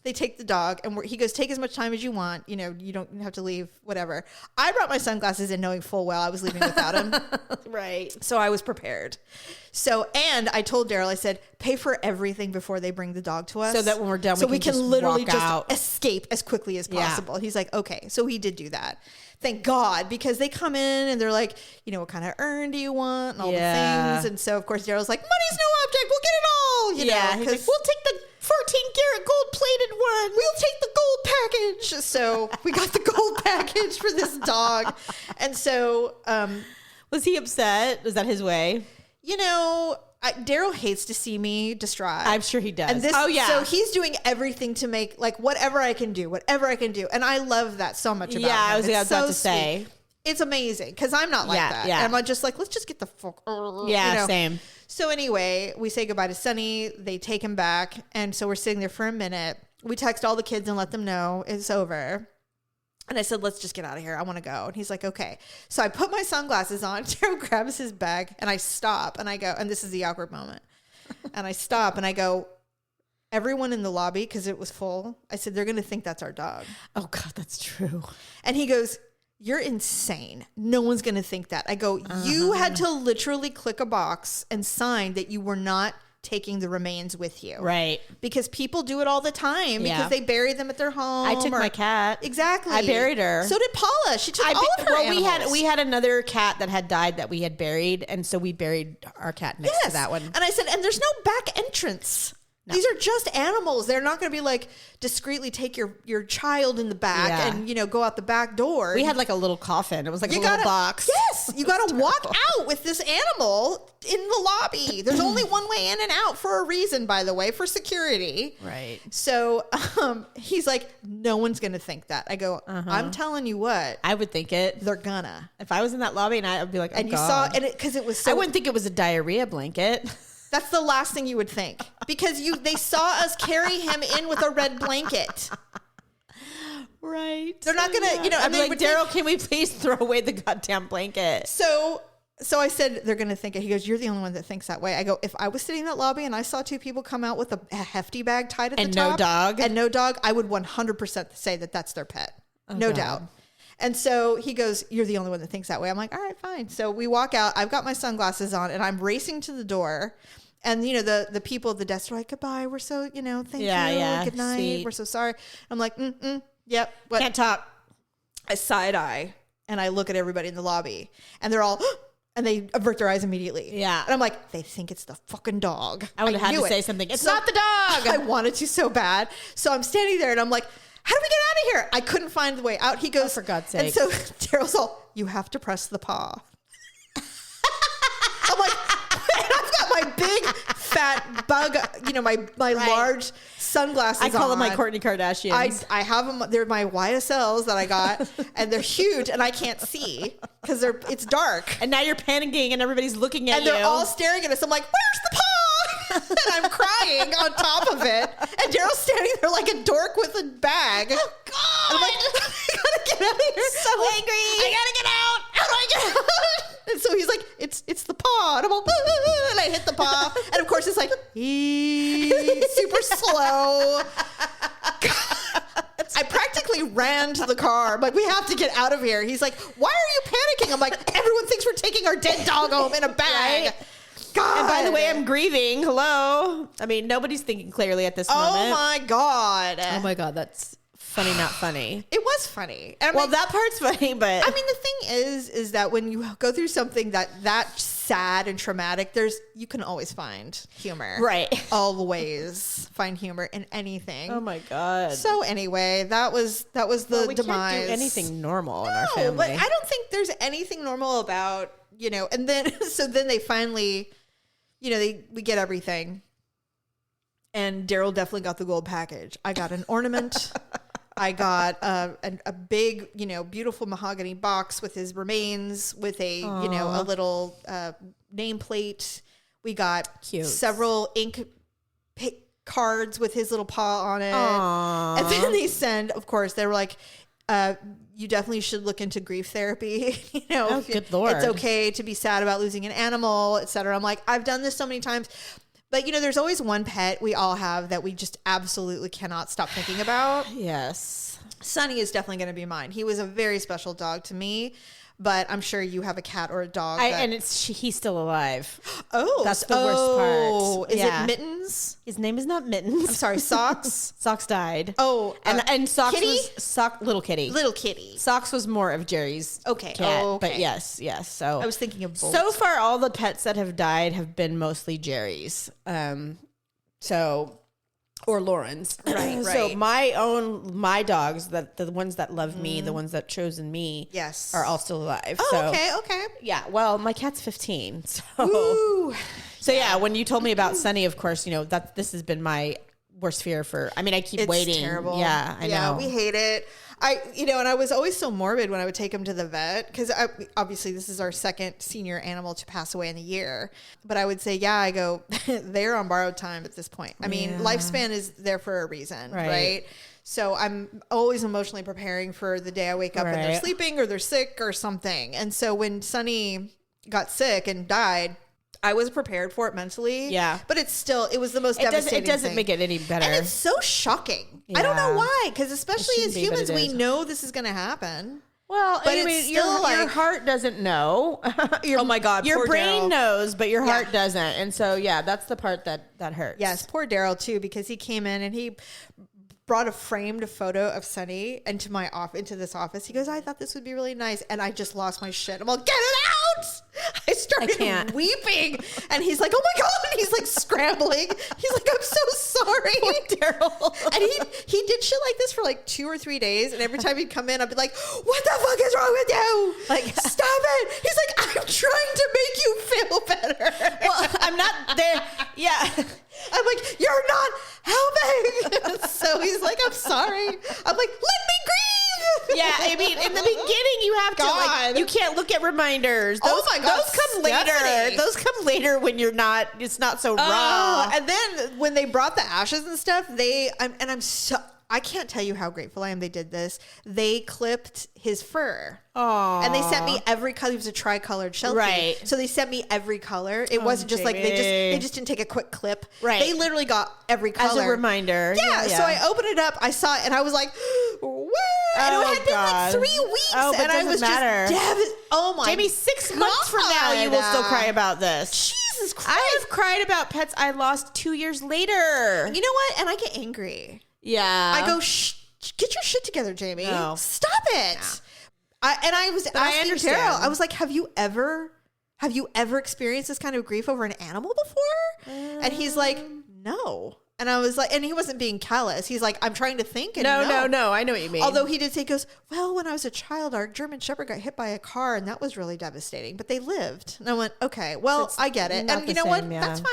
they take the dog, and he goes, take as much time as you want. You don't have to leave, whatever. I brought my sunglasses in knowing full well I was leaving without him. Right. So I was prepared. So, and I told Daryl, I said, pay for everything before they bring the dog to us. So that when we're done, we can literally just out. Escape as quickly as possible. Yeah. He's like, okay. So he did do that. Thank God, because they come in and they're like, what kind of urn do you want? And all the things. And so, of course, Daryl's like, money's no object. We'll get it all. He's like, we'll take the 14-karat gold-plated one. We'll take the gold package. So we got the gold package for this dog. And so... was he upset? Was that his way? Daryl hates to see me distraught. I'm sure he does. And so he's doing everything to make, like, whatever I can do. And I love that so much about him. I was about to say. It's amazing, because I'm not like that. Yeah. And I'm just like, let's just get the fuck. Same. So anyway, we say goodbye to Sonny. They take him back. And so we're sitting there for a minute. We text all the kids and let them know it's over. And I said, let's just get out of here. I want to go. And he's like, okay. So I put my sunglasses on. Daryl grabs his bag, and I stop, and I go, and this is the awkward moment. And I stop, and I go, everyone in the lobby, because it was full, I said, they're going to think that's our dog. Oh, God, that's true. And he goes, you're insane. No one's going to think that. I go, you had to literally click a box and sign that you were not taking the remains with you. Right. Because people do it all the time because they bury them at their home. I took my cat. Exactly. I buried her. So did Paula. She took all of her animals. We had another cat that had died that we had buried, and so we buried our cat next to that one. And I said, and there's no back entrance. These are just animals. They're not going to be like discreetly take your child in the back and, you know, go out the back door. We had like a little coffin. It was like a little box. Yes. You got to walk out with this animal in the lobby. There's only one way in and out for a reason, by the way, for security. Right. So he's like, no one's going to think that. I go, I'm telling you what. I would think it. They're gonna. If I was in that lobby and I would be like, oh, and you God. saw, and because it was so. I wouldn't think it was a diarrhea blanket. That's the last thing you would think, because they saw us carry him in with a red blanket. Right. They're not gonna, you know. I'm like, Daryl, can we please throw away the goddamn blanket? So I said, they're gonna think it. He goes, you're the only one that thinks that way. I go, if I was sitting in that lobby and I saw two people come out with a hefty bag tied at the top and no dog, I would 100% say that that's their pet, no doubt. And so he goes, you're the only one that thinks that way. I'm like, all right, fine. So we walk out. I've got my sunglasses on and I'm racing to the door. And, you know, the people at the desk are like, goodbye. We're so, you know, thank you. Good night. Sweet. We're so sorry. I'm like, yep. What? Can't talk. I side eye and I look at everybody in the lobby and they're all, and they avert their eyes immediately. Yeah. And I'm like, they think it's the fucking dog. I would have had to say something. It's not the dog. I wanted to so bad. So I'm standing there and I'm like, how do we get out of here? I couldn't find the way out. He goes, for God's sake. And so Daryl's all, you have to press the paw. I'm like, and I've got my big fat bug, you know, my large sunglasses I call on. them my Kourtney Kardashians. I have them. They're my YSLs that I got, and they're huge, and I can't see because it's dark. And now you're panicking, and everybody's looking at you. And they're all staring at us. I'm like, where's the paw? And I'm crying on top of it. And Daryl's standing there like a dork with a bag. Oh, God. And I'm like, I gotta get out of here. So angry. I gotta get out. How do I get out? And so he's like, it's the paw. And I'm all, and I hit the paw. And of course, it's like, super slow. I practically ran to the car. I'm like, we have to get out of here. He's like, why are you panicking? I'm like, everyone thinks we're taking our dead dog home in a bag. Right? God. And by the way, I'm grieving. Hello. I mean, nobody's thinking clearly at this moment. Oh my God. Oh my God. That's funny, not funny. It was funny. And well, that part's funny, but I mean, the thing is that when you go through something that sad and traumatic, you can always find humor. Right. Always find humor in anything. Oh my God. So anyway, that was the we demise. Can't do anything normal in our family. But I don't think there's anything normal about, you know, and then then they finally, you know, we get everything. And Daryl definitely got the gold package. I got an ornament. I got a big, you know, beautiful mahogany box with his remains, with a, you know, a little nameplate. We got several ink cards with his little paw on it. Aww. And then they send, of course, they were like, you definitely should look into grief therapy. You know, good Lord. It's okay to be sad about losing an animal, etc. I'm like, I've done this so many times. But, you know, there's always one pet we all have that we just absolutely cannot stop thinking about. Yes. Sunny is definitely going to be mine. He was a very special dog to me, but I'm sure you have a cat or a dog. He's still alive. Oh. That's the worst part. Is it Mittens? His name is not Mittens. I'm sorry, Socks? Socks died. Oh. And Socks Kitty? was... Little Kitty. Little Kitty. Socks was more of Jerry's cat. Oh, okay. But yes. So I was thinking of both. So far, all the pets that have died have been mostly Jerry's. Or Lauren's. Right. So my dogs, the ones that love me, the ones that chosen me, yes, are all still alive. Oh, so, okay. Yeah. Well, my cat's 15. So, Woo. So yeah, when you told me about Sunny, of course, you know, this has been my worst fear I keep waiting. It's terrible. Yeah, I know. Yeah, we hate it. And I was always so morbid when I would take him to the vet, because obviously this is our second senior animal to pass away in a year. But I would say, I go, they're on borrowed time at this point. I mean, lifespan is there for a reason, right? So I'm always emotionally preparing for the day I wake up and they're sleeping or they're sick or something. And so when Sunny got sick and died, I was prepared for it mentally. Yeah. But it was the most devastating It doesn't thing. make it any better. And it's so shocking. Yeah. I don't know why, because especially as humans, we know this is going to happen. Well, but I mean, your heart doesn't know. Oh my God. Your brain Daryl knows, but your heart doesn't. And so, that's the part that hurts. Yes. Poor Daryl too, because he came in and he brought a framed photo of Sunny into this office. He goes, I thought this would be really nice. And I just lost my shit. I'm like, get it out. I started weeping. And he's like, oh my God. And he's like scrambling. He's like, I'm so sorry. Daryl. And he did shit like this for like 2 or 3 days. And every time he'd come in, I'd be like, what the fuck is wrong with you? Like, stop it. He's like, I'm trying to make you feel better. Well, I'm not there. Yeah. I'm like, you're not helping. So he's like, I'm sorry. I'm like, let me grieve. Yeah, I mean, in the beginning, you have to, like, you can't look at reminders. Those, oh my God, those come later. Those come later when it's not so raw. And then when they brought the ashes and stuff, I can't tell you how grateful I am they did this. They clipped his fur. Aww. And they sent me every color. He was a tri-colored Sheltie. Right. So they sent me every color. It wasn't just like they just didn't take a quick clip. Right. They literally got every color. As a reminder. Yeah. So I opened it up. I saw it and I was like, what? And it had been like 3 weeks. Oh, but and I was matter. just devastated. Oh my Jamie, 6 months from now, you will still cry about this. Jesus Christ. I have cried about pets I lost 2 years later. You know what? And I get angry. Yeah. I go, get your shit together, Jamie. No. Stop it. Yeah. I was asking Daryl, I was like, have you ever experienced this kind of grief over an animal before? And he's like, no. And I was like, and he wasn't being callous. He's like, I'm trying to think. And no. I know what you mean. Although he did say, he goes, well, when I was a child, our German Shepherd got hit by a car and that was really devastating, but they lived. And I went, okay, well, I get it. And you know what? Yeah. That's fine.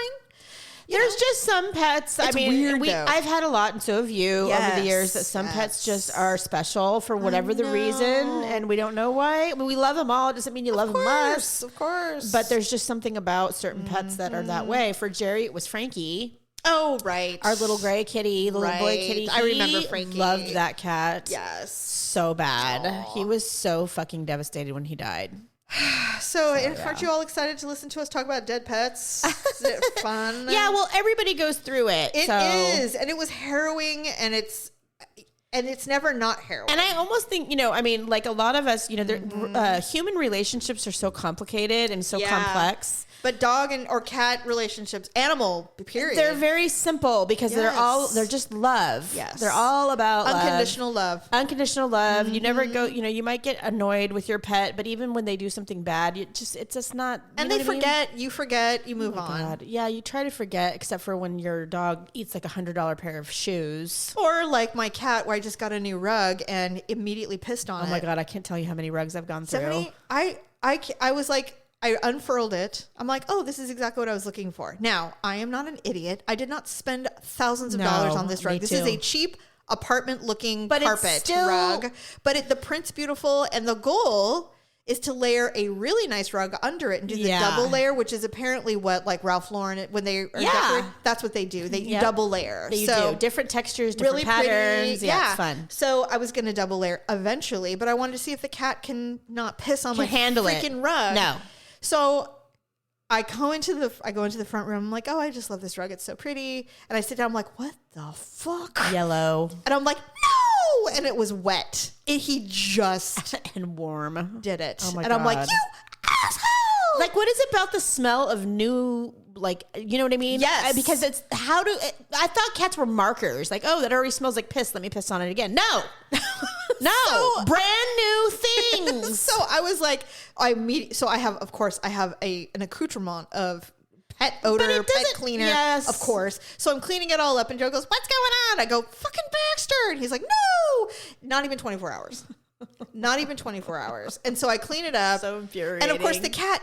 There's just some pets. It's weird, I've had a lot, and so have you over the years, that some pets just are special for whatever the reason, and we don't know why. I mean, we love them all. It doesn't mean you love them less. Of course. But there's just something about certain pets that are that way. For Jerry, it was Frankie. Oh, right. Our little gray kitty, the little boy kitty. I remember Frankie. Loved that cat. Yes. So bad. Aww. He was so fucking devastated when he died. So aren't you all excited to listen to us talk about dead pets? Is it fun? Yeah, well, everybody goes through it. It is, and it was harrowing, and it's never not harrowing. And I almost think, I mean, like a lot of us, human relationships are so complicated and so complex. But dog or cat relationships, animal, period. They're very simple because they're just love. Yes. They're all about unconditional love. Unconditional love. Mm-hmm. You never go, you might get annoyed with your pet, but even when they do something bad, it's just not. And they forget, you forget, you move on. God. Yeah, you try to forget, except for when your dog eats like $100 pair of shoes. Or like my cat, where I just got a new rug and immediately pissed on it. Oh my God, I can't tell you how many rugs I've gone through. I was like, I unfurled it. I'm like, oh, this is exactly what I was looking for. Now, I am not an idiot. I did not spend thousands of dollars on this rug. This is a cheap apartment-looking carpet rug. But the print's beautiful, and the goal is to layer a really nice rug under it and do the double layer, which is apparently what like Ralph Lauren, when they are decorating, that's what they do. They double layer. They do. Different textures, different patterns. Yeah, it's fun. So I was going to double layer eventually, but I wanted to see if the cat can not piss on my freaking rug. No. So I go into the front room. I'm like, oh, I just love this rug. It's so pretty. And I sit down. I'm like, what the fuck? Yellow. And I'm like, no. And it was wet. He just and warm did it. Oh my God. God. I'm like, you asshole. Like, what is it about the smell of new? Like, you know what I mean? Yes. Because I thought cats were markers. Like, oh, that already smells like piss. Let me piss on it again. No. No, brand new things. So I was like, I have an accoutrement of pet odor, pet cleaner, of course. So I'm cleaning it all up, and Joe goes, what's going on? I go, fucking Baxter. And he's like, no, not even 24 hours. Not even 24 hours. And so I clean it up. So infuriating. And of course the cat,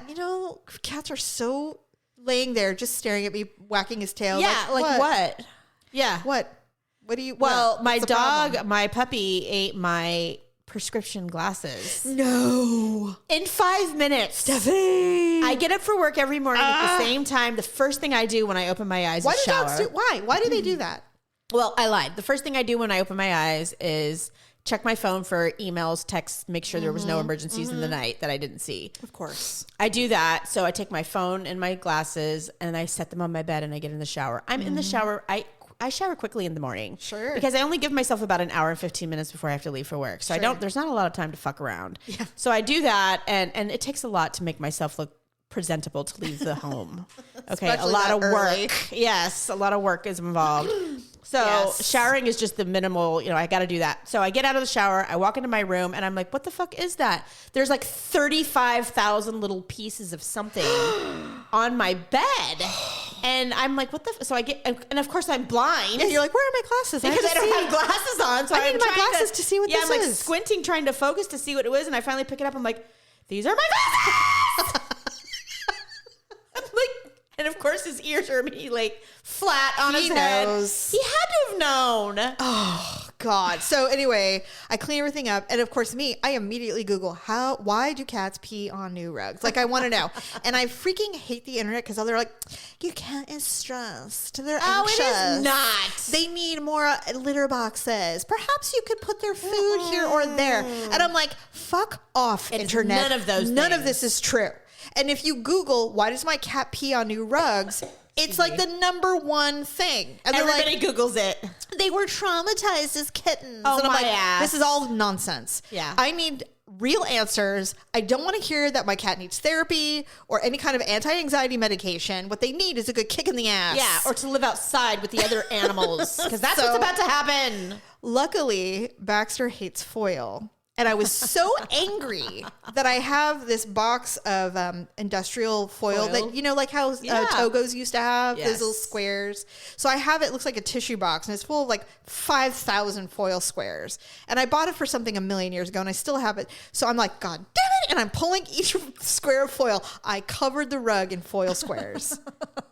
cats are so laying there just staring at me, whacking his tail. Yeah, like what? Yeah. What do you... Well, my dog, my puppy ate my prescription glasses. No. In 5 minutes. Stephanie. I get up for work every morning at the same time. The first thing I do when I open my eyes is shower. Why do they do that? Well, I lied. The first thing I do when I open my eyes is check my phone for emails, texts, make sure there was no emergencies in the night that I didn't see. Of course. I do that. So I take my phone and my glasses and I set them on my bed and I get in the shower. I'm in the shower. I shower quickly in the morning. Sure. Because I only give myself about an hour and 15 minutes before I have to leave for work. So there's not a lot of time to fuck around. Yeah. So I do that and it takes a lot to make myself look presentable to leave the home. Okay. A lot of work. Yes. A lot of work is involved. So Yes. showering is just the minimal, I got to do that. So I get out of the shower, I walk into my room, and I'm like, what the fuck is that? There's like 35,000 little pieces of something on my bed. And I'm like, what the so I get, and of course I'm blind. And you're like, where are my glasses? Because I don't have glasses on. So I need my glasses to see what this is. Yeah, I'm like is. squinting, trying to focus to see what it was. And I finally pick it up. I'm like, these are my glasses. I'm like, and of course his ears are immediately like flat on his head. knows. He had to have known. Oh God. So anyway, I clean everything up. And of course I immediately Google why do cats pee on new rugs? Like I want to know. And I freaking hate the internet because they're like, your cat is stressed. They're anxious. It is not. They need more litter boxes. Perhaps you could put their food here or there. And I'm like, fuck off, internet. none of those None of things. this is true. And if you Google, why does my cat pee on new rugs? It's like the number one thing. And they're Everybody like, Googles it. they were traumatized as kittens. Oh, and I'm my like, ass. this is all nonsense. Yeah. I need real answers. I don't want to hear that my cat needs therapy or any kind of anti-anxiety medication. What they need is a good kick in the ass. Yeah, or to live outside with the other animals. Because that's So- what's about to happen. Luckily, Baxter hates foil. And I was so angry that I have this box of industrial foil that, like how Yeah. Togos used to have, Yes. those little squares. So I have it looks like a tissue box, and it's full of like 5,000 foil squares. And I bought it for something a million years ago, and I still have it. So I'm like, God damn it. And I'm pulling each square of foil. I covered the rug in foil squares.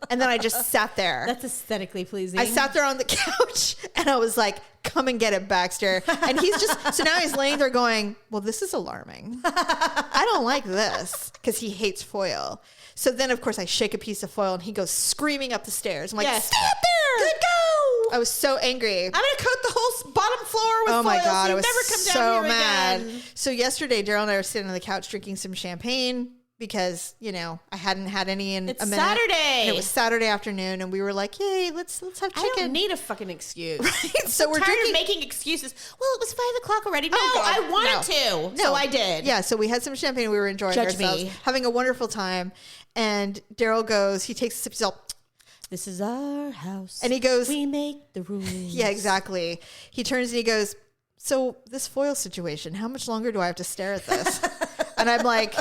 And then I just sat there. That's aesthetically pleasing. I sat there on the couch and I was like, come and get it, Baxter. And he's just, so now he's laying there going, well, this is alarming. I don't like this because he hates foil. So then, of course, I shake a piece of foil and he goes screaming up the stairs. I'm like, Yes. stay up there. Good go. I was so angry. I'm going to coat the whole bottom floor with Oh my foil God, so I you was never come so down here mad. again. So yesterday, Daryl and I were sitting on the couch drinking some champagne because, I hadn't had any in It's a minute. Saturday. And it was Saturday afternoon and we were like, yay, let's have chicken. I don't need a fucking excuse. Right? So we're tired drinking. of making excuses. Well, it was 5 o'clock already. No, Oh, God, I wanted to. No. So I did. Yeah, so we had some champagne. We were enjoying Judge ourselves, me. having a wonderful time. And Daryl goes, he takes a sip, he's all, This is our house. and he goes, We make the rules. yeah, exactly. He turns and he goes, so this foil situation, how much longer do I have to stare at this? And I'm like,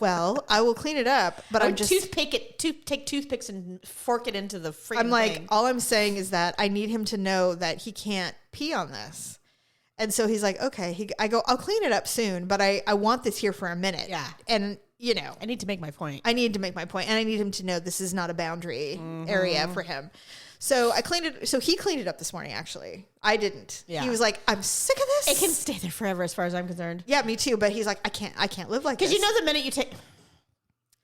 well, I will clean it up, but I'm just, take toothpicks and fork it into the freaking I'm like, thing. all I'm saying is that I need him to know that he can't pee on this. And so he's like, okay. I go, I'll clean it up soon, but I want this here for a minute. Yeah. And, I need to make my point. I need to make my point, and I need him to know this is not a boundary area for him. So I cleaned it. So he cleaned it up this morning. Actually, I didn't. Yeah. He was like, "I'm sick of this." It can stay there forever, as far as I'm concerned. Yeah, me too. But he's like, I can't live like this. Because the minute you take,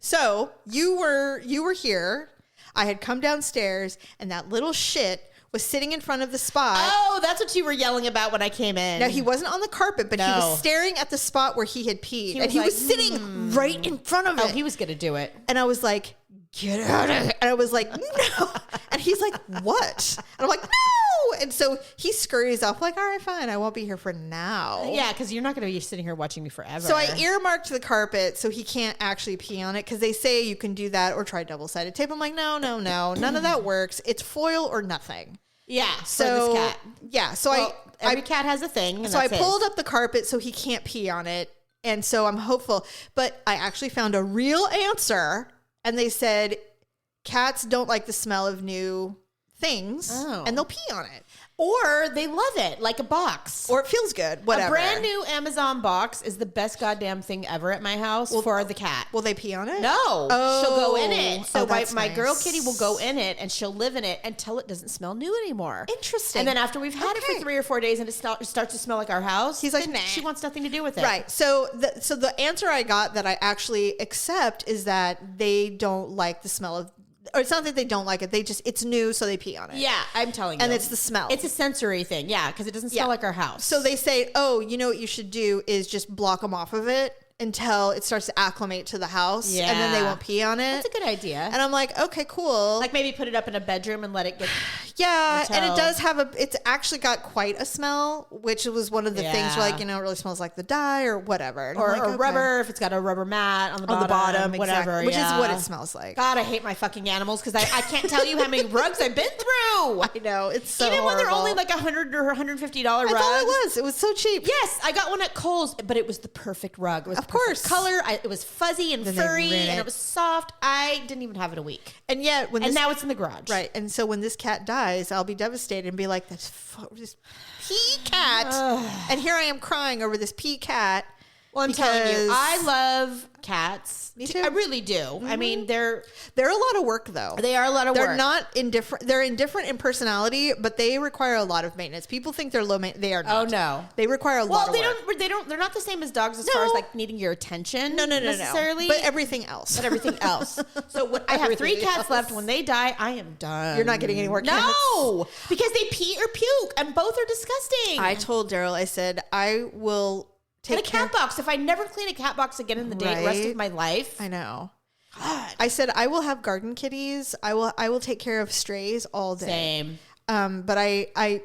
So you were here. I had come downstairs, and that little shit was sitting in front of the spot. oh, that's what you were yelling about when I came in. Now he wasn't on the carpet, but he No. was staring at the spot where he had peed, and was he like, was sitting right in front of it. Oh, he was gonna do it. And I was like, get out of here. And I was like, no. And he's like, what? And I'm like, no. And so he scurries off like, all right, fine. I won't be here for now. Yeah, because you're not gonna be sitting here watching me forever. So I earmarked the carpet so he can't actually pee on it because they say you can do that or try double-sided tape. I'm like, no. None of that works. It's foil or nothing. yeah. So for this cat. yeah. So Well, I every cat has a thing. And so I that's pulled his. up the carpet so he can't pee on it. And so I'm hopeful. But I actually found a real answer. And they said cats don't like the smell of new things. Oh. And they'll pee on it. Or they love it, like a box. Or it feels good. Whatever. A brand new Amazon box is the best goddamn thing ever at my house for the cat. Will they pee on it? No, she'll go in it. So that's my nice. girl kitty will go in it and she'll live in it until it doesn't smell new anymore. Interesting. And then after we've had it Okay. for 3 or 4 days and it starts to smell like our house, He's like, then nah. she wants nothing to do with it. Right. So the answer I got that I actually accept is that they don't like the smell of, or it's not that they don't like it. It's new, so they pee on it. Yeah, I'm telling you. And it's the smell. It's a sensory thing. Yeah, because it doesn't smell Yeah. like our house. So they say, oh, you know what you should do is just block them off of it until it starts to acclimate to the house, and then they won't pee on it. That's a good idea. And I'm like, okay, cool. Like maybe put it up in a bedroom and let it get. Yeah, and it does have it's actually got quite a smell, which was one of the things where, like, it really smells like the dye or whatever. And Or, like, or rubber, if it's got a rubber mat on the bottom, whatever. Exactly, which is what it smells like. God, I hate my fucking animals because I can't tell you how many rugs I've been through. I know, it's so Even when they're horrible. only like $100 or $150 rugs. That's all it was. It was so cheap. Yes, I got one at Kohl's, but it was the perfect rug. It was of the perfect course color. It was fuzzy and furry, and it was soft. I didn't even have it a week. And yet, now it's in the garage. Right. And so when this cat dies, I'll be devastated and be like, this pea cat. And here I am crying over this pea cat. Well, I'm telling you, I love cats. Me too. I really do. Mm-hmm. I mean, they're a lot of work, though. They are a lot of work. They're not indifferent. They're indifferent in personality, but they require a lot of maintenance. People think they're low maintenance. They are not. Oh no, they require a lot of work. They're not the same as dogs as far as like needing your attention. No, necessarily. But everything else. So when I have 3 cats left. When they die, I am done. You're not getting any more cats. No, because they pee or puke, and both are disgusting. I told Daryl, I said, I will. Take a cat box. If I never clean a cat box again in the rest of my life. I know. God. I said I will have garden kitties. I will take care of strays all day. Same. But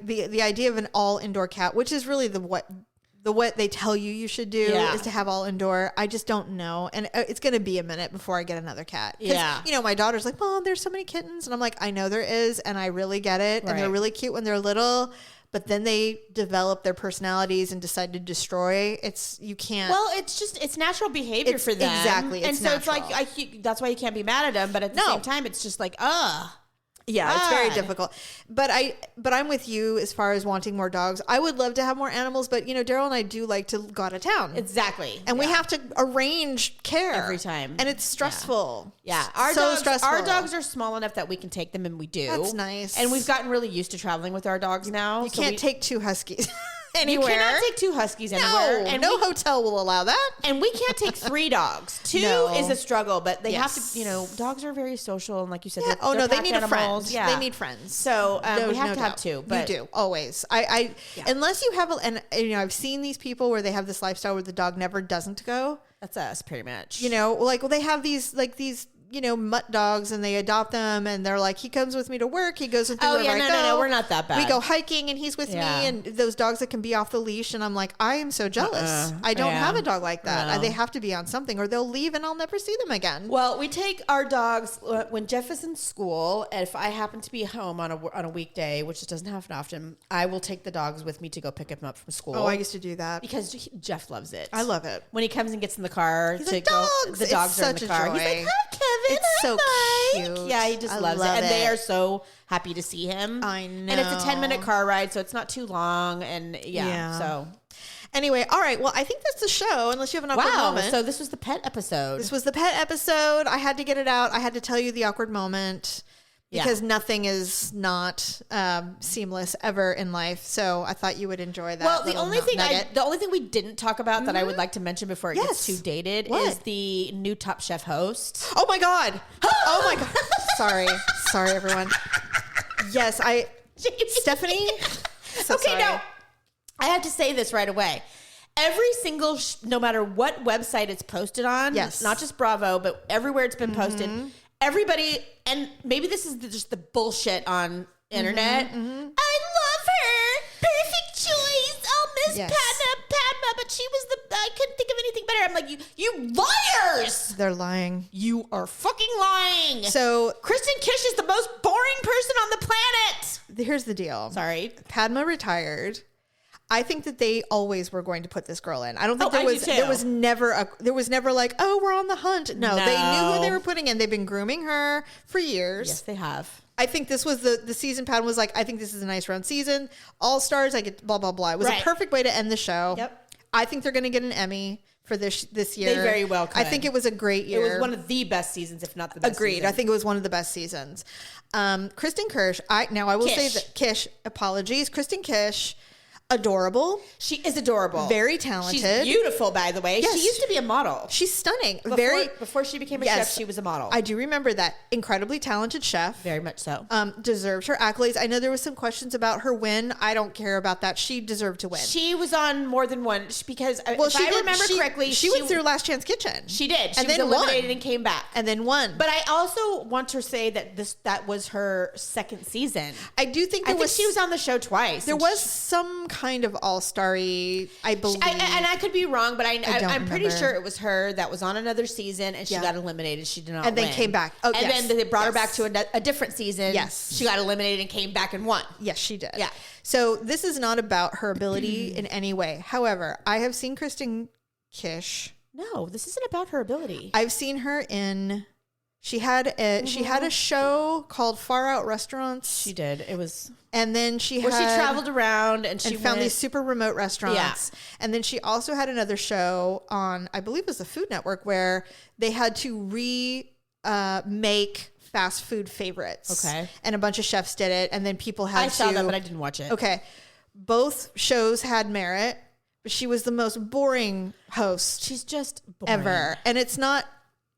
the idea of an all indoor cat, which is really what they tell you should do, is to have all indoor. I just don't know, and it's going to be a minute before I get another cat. Yeah. You know, my daughter's like, Mom, there's so many kittens, and I'm like, I know there is, and I really get it, and they're really cute when they're little. But then they develop their personalities and decide to destroy. You can't. Well, it's natural behavior for them. Exactly. And so natural. It's like, that's why you can't be mad at them. But at the same time, it's just like, yeah, it's very difficult. But I'm with you as far as wanting more dogs. I would love to have more animals, but you know, Daryl and I do like to go out of town. Exactly. And we have to arrange care every time. And it's stressful. Yeah. Stressful. Our dogs are small enough that we can take them, and we do. That's nice. And we've gotten really used to traveling with our dogs now. You can't take 2 huskies. Anywhere. You cannot take 2 huskies anywhere. And no hotel will allow that. And we can't take 3 dogs. 2 is a struggle, but they have to, you know, dogs are very social. And like you said, they're they need animals. a friend. They need friends. So we have to have 2. But you do, always. Unless you have, and you know, I've seen these people where they have this lifestyle where the dog never doesn't go. That's us, pretty much. You know, like, well, they have these, you know, mutt dogs, and they adopt them, and they're like, he comes with me to work, he goes with me wherever I go. No, we're not that bad. We go hiking, and he's with me, and those dogs that can be off the leash, and I'm like, I am so jealous. I don't have a dog like that. They have to be on something, or they'll leave, and I'll never see them again. Well, we take our dogs when Jeff is in school, and if I happen to be home on a weekday, which doesn't happen often, I will take the dogs with me to go pick him up from school. Oh, I used to do that because Jeff loves it. I love it. When he comes and gets in the car, he's like, dogs. The dogs are in the car. He's like, hi, Kevin. It's so cute. Yeah, he just loves it. And they are so happy to see him. I know. And it's a 10-minute car ride, so it's not too long. And so. Anyway, all right. Well, I think that's the show, unless you have an awkward moment. So this was the pet episode. I had to get it out. I had to tell you the awkward moment. Because nothing is not seamless ever in life, so I thought you would enjoy that. Well, the only thing we didn't talk about that I would like to mention before it gets too dated is the new Top Chef host. Oh my god! Oh my god! Sorry, everyone. Yes, Stephanie. Now I have to say this right away. Every single, no matter what website it's posted on, not just Bravo, but everywhere it's been posted. Everybody, and maybe this is just the bullshit on internet. I love her. Perfect choice. Oh, Miss Padma, but she was I couldn't think of anything better. I'm like, you liars. They're lying. You are fucking lying. So Kristen Kish is the most boring person on the planet. Here's the deal. Sorry. Padma retired. I think that they always were going to put this girl in. I don't think there was never like, oh, we're on the hunt. No, they knew who they were putting in. They've been grooming her for years. Yes, they have. I think this was the season. Padma was like, I think this is a nice round season. All stars. I get blah blah blah. It was a perfect way to end the show. Yep. I think they're going to get an Emmy for this year. They very well could. I think it was a great year. It was one of the best seasons, if not the best. Agreed. Season. I think it was one of the best seasons. Kristen Kirsch. I will say that Kish. Apologies, Kristen Kish. adorable. She is adorable. Very talented. She's beautiful, by the way. Yes. She used to be a model. She's stunning. Before she became a chef, she was a model. I do remember that. Incredibly talented chef. Very much so. Deserved her accolades. I know there was some questions about her win. I don't care about that. She deserved to win. She was on more than one because if I remember correctly, she went through Last Chance Kitchen. She did. She and was then eliminated won. and came back. And then won. But I also want to say that that was her second season. I do think she was on the show twice. There was some kind of all-starry, I believe. And I could be wrong, but I'm pretty remember. sure it was her that was on another season and she got eliminated. She did not and win. then came back. Oh, and then they brought her back to a different season. Yes. She got eliminated and came back and won. Yes, she did. Yeah. So this is not about her ability in any way. However, I have seen Kristen Kish. No, this isn't about her ability. I've seen her in... She had a show called Far Out Restaurants. She did. It was... And then she traveled around and she found these super remote restaurants. Yeah. And then she also had another show on, I believe it was the Food Network, where they had to make fast food favorites. Okay. And a bunch of chefs did it. And then people had I saw that, but I didn't watch it. Okay. Both shows had merit, but she was the most boring host. She's just boring. Ever. And it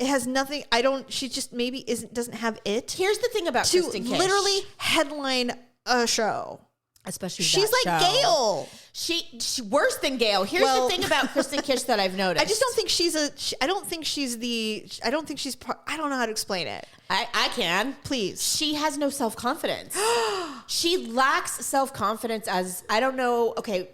has nothing. She just maybe doesn't have it. Here's the thing about to Kristen Kish. literally headline a show. Especially she's like show. Gail. She worse than Gail. Here's the thing about Kristen Kish that I've noticed. I just don't think I don't think she's I don't know how to explain it. I can. Please. She has no self-confidence. She lacks self-confidence as, I don't know, okay,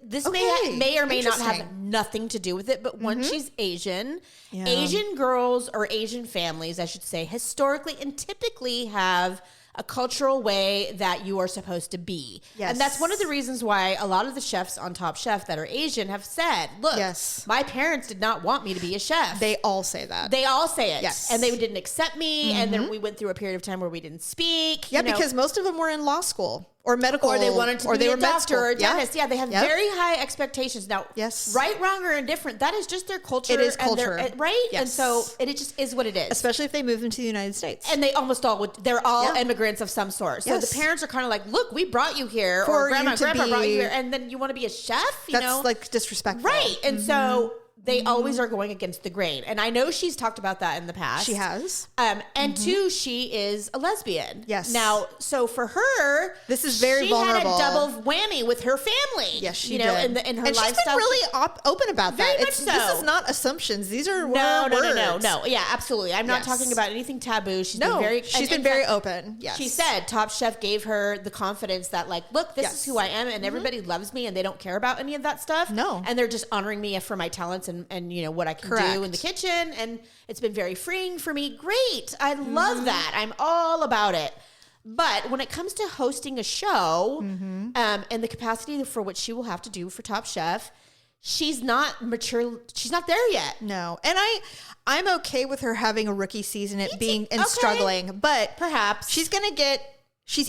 this may or may not have nothing to do with it, but once she's Asian, Asian girls or Asian families, I should say, historically and typically have a cultural way that you are supposed to be. Yes. And that's one of the reasons why a lot of the chefs on Top Chef that are Asian have said, look, my parents did not want me to be a chef. They all say that. They all say it. Yes. And they didn't accept me. And then we went through a period of time where we didn't speak. Yeah, because most of them were in law school or medical. Or they wanted to be a doctor or a dentist. Yeah, they have very high expectations. Now, right, wrong, or indifferent, that is just their culture. It is culture. Right? Yes. And so it just is what it is. Especially if they move into the United States. And they almost they're all immigrants of some sort. So the parents are kind of like, look, we brought you here. Or grandpa brought you here. And then you want to be a chef? That's like disrespectful. Right. And so they always are going against the grain. And I know she's talked about that in the past. She has. And two, she is a lesbian. Yes. Now, so for her, this is very vulnerable. She had a double whammy with her family. Yes, she did. In her and lifestyle. She's been really open about that. Very much so. This is not assumptions. These are words. No. Yeah, absolutely. I'm not talking about anything taboo. She's been very open. Yes. She said Top Chef gave her the confidence that, like, look, this is who I am, and everybody loves me, and they don't care about any of that stuff. No. And they're just honoring me for my talents and what I can do in the kitchen, and it's been very freeing for me. Great. I love that. I'm all about it. But when it comes to hosting a show, and the capacity for what she will have to do for Top Chef, she's not mature. She's not there yet. No. And I'm okay with her having a rookie season, struggling, but perhaps she's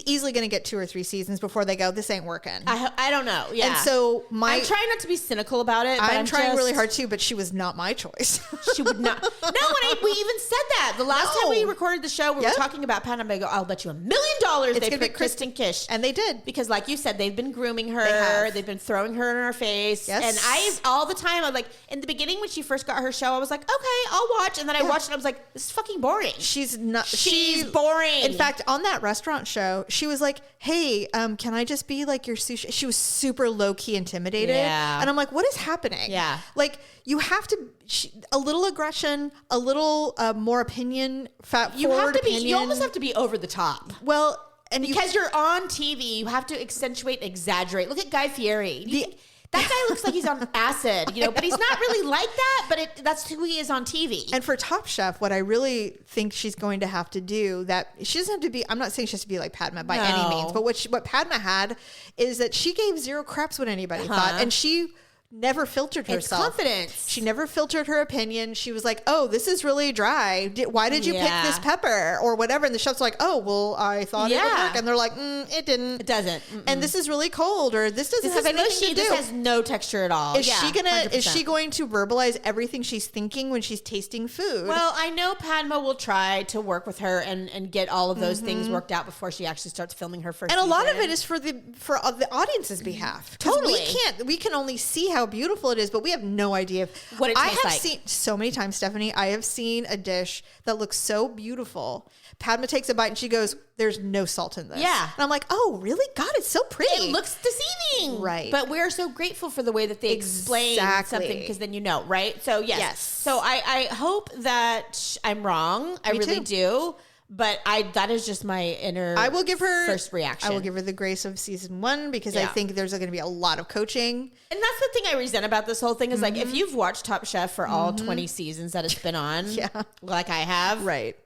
easily going to get 2 or 3 seasons before they go, this ain't working. I don't know. Yeah. And so I'm trying not to be cynical about it. But I'm trying really hard too, but she was not my choice. She would not. No, we even said that. The last time we recorded the show, we were talking about Pat and I go, I'll bet you $1 million they picked Kristen Kish. And they did. Because like you said, they've been grooming her. They've been throwing her in our face. Yes. And all the time, I'm like, in the beginning when she first got her show, I was like, okay, I'll watch. And then I watched it and I was like, this is fucking boring. She's not. She's boring. In fact, on that restaurant show, she was like, hey, can I just be like your sushi? She was super low key intimidated. Yeah. And I'm like, what is happening? Yeah. Like you have to, a little aggression, a little more opinion, you almost have to be over the top. Well, and because you're on TV, you have to accentuate, exaggerate. Look at Guy Fieri. That guy looks like he's on acid, but he's not really like that, but that's who he is on TV. And for Top Chef, what I really think she's going to have to do, that she doesn't have to be, I'm not saying she has to be like Padma by any means, but what Padma had is that she gave zero craps what anybody thought. And she never filtered It's herself. confidence. She never filtered her opinion. She was like, oh, this is really dry. Why did you pick Yeah. this pepper or whatever? And the chef's like, oh, well, I thought it would Yeah. work. And they're like, it didn't. It doesn't. And this is really cold, or this doesn't This have is anything mushy. to do. This has no texture at all. Is she gonna? 100%. Is she going to verbalize everything she's thinking when she's tasting food? Well, I know Padma will try to work with her and get all of those things worked out before she actually starts filming her first and a lot of season. it is for the audience's behalf. 'Cause Totally. we can only see how beautiful it is, but we have no idea What it I tastes have like. seen so many times, Stephanie. I have seen a dish that looks so beautiful. Padma takes a bite and she goes, "There's no salt in this." Yeah. and I'm like, "Oh, really? God, it's so pretty. It looks deceiving. Right. But we're so grateful for the way that they explain Exactly. something because then you know, right? So, yes. Yes. So, I hope that I'm wrong. I Me really too. do. But that is just my inner I will give her first reaction. I will give her the grace of season 1 because I Yeah. think there's going to be a lot of coaching. And that's the thing I resent about this whole thing is like Mm-hmm. if you've watched Top Chef for all 20 seasons that it's been on, Yeah. like I have, Right.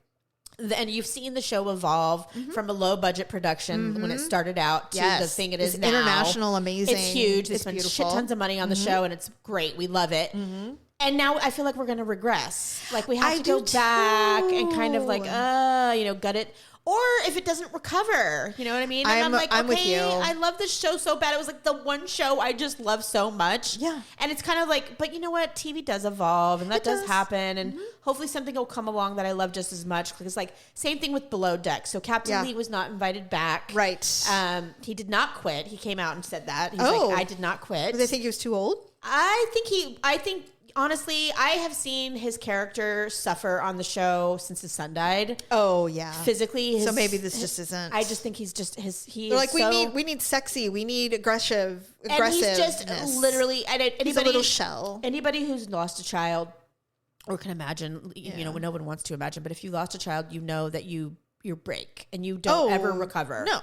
and you've seen the show evolve from a low budget production when it started out to the thing it is It's now. international, amazing. It's huge. They It's spend beautiful. shit tons of money on the show, and it's great. We love it. And now I feel like we're going to regress. Like we have I to go do back and kind of too. like, gut it. Or if it doesn't recover, you know what I mean? And I'm like, I'm okay, with you. I love this show so bad. It was like the one show I just love so much. Yeah. And it's kind of like, but you know what? TV does evolve and that It does does. happen. And hopefully something will come along that I love just as much. Because like, same thing with Below Deck. So Captain Yeah. Lee was not invited back. Right. He did not quit. He came out and said that. He's Oh. like, I did not quit. Do they think he was too old? I think honestly, I have seen his character suffer on the show since his son died. Oh yeah. Physically, So maybe this just isn't. I just think he's just he. They're is like so, we need sexy, we need aggressive. and he's just literally. And anybody, He's a little shell. Anybody who's lost a child or can imagine, you know, no one wants to imagine, but if you lost a child, you know that you break and you don't ever recover. No.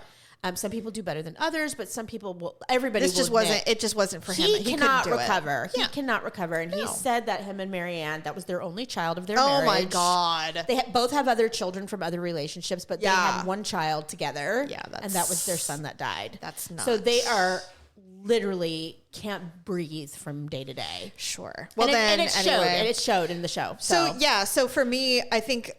Some people do better than others, but some people will. Everybody This just will admit, wasn't. It just wasn't for him. he couldn't cannot do it. recover. Yeah. He cannot recover. And he No. said that him and Marianne, that was their only child of their Oh my marriage. God. They both have other children from other relationships, but they Yeah. had one child together. Yeah, and that was their son that died. That's So nuts. they are literally can't breathe from day to day. Sure. Well, and then it showed, anyway. and it showed in the show. So yeah, so for me, I think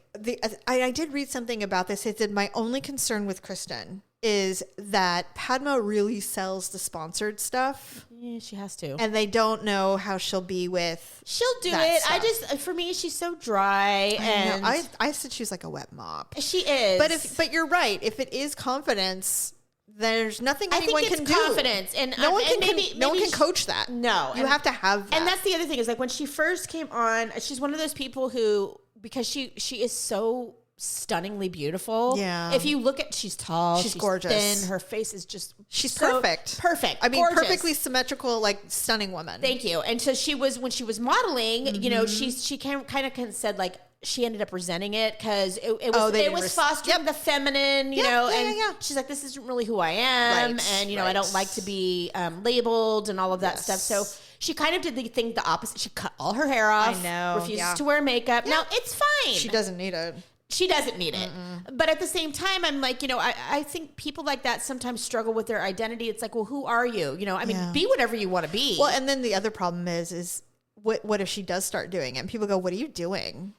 I did read something about this. It said my only concern with Kristen is that Padma really sells the sponsored stuff, yeah, she has to. and they don't know how she'll be with. She'll do that it. stuff. For me, she's so dry, and I said she was like a wet mop. she is. But you're right. If it is confidence, there's nothing I think anyone it's can do. confidence, and No one and can. maybe, no one maybe can coach that. No, you and- have to have that. And that's the other thing is like when she first came on, she's one of those people who, because she is so stunningly beautiful. Yeah. If you look at, she's tall, she's gorgeous. thin, her face is just, She's so perfect. Perfect. I mean, gorgeous. perfectly symmetrical, like stunning woman. Thank you. And so she was, when she was modeling, you know, she kind of said like, she ended up resenting it because it was, they it didn't was fostering the feminine, you Yeah, know, yeah, and yeah. she's like, this isn't really who I am. Right, And, you know, I right. don't like to be labeled and all of that Yes. stuff. So she kind of did the thing the opposite. She cut all her hair off. I know, Refuses yeah. to wear makeup. Now, it's fine. She doesn't need it. She doesn't need it. But at the same time, I'm like, you know, I think people like that sometimes struggle with their identity. It's like, well, who are you? You know, I mean, Yeah. be whatever you want to be. Well, and then the other problem is what if she does start doing it? And people go, "What are you doing?"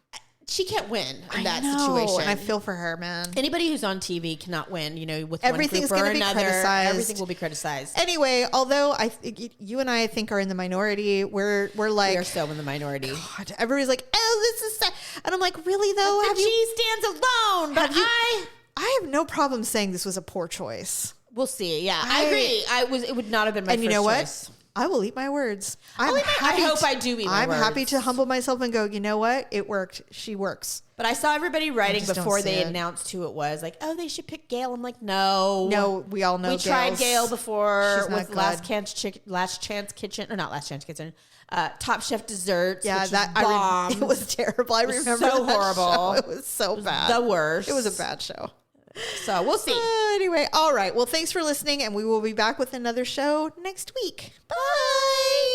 she can't win in that I know, situation. and I feel for her, man. Anybody who's on TV cannot win, you know, with Everything's one group or gonna be another. criticized. Everything will be criticized. Anyway, although you and I think are in the minority, we're like, We are so in the minority. God, everybody's like, "Oh, this is," and I'm like, "Really though? The G stands alone, but I have no problem saying this was a poor choice." we'll see. Yeah, I agree. It would not have been my And first you know what? choice. I will eat my words. I hope I do eat my I'm words. happy to humble myself and go, you know what? It worked. She works. But I saw everybody writing just don't before see they it. announced who it was. Like, oh, they should pick Gail. I'm like, no. No, we all know We tried Gail's- Gail before she's not with good. Last Chance Kitchen, or not Last Chance Kitchen, Top Chef Desserts. Yeah, which that bombed. it was terrible. I remember so that horrible. show. It was so bad. the worst. It was a bad show. So we'll see. Anyway, all right. Well, thanks for listening, and we will be back with another show next week. Bye.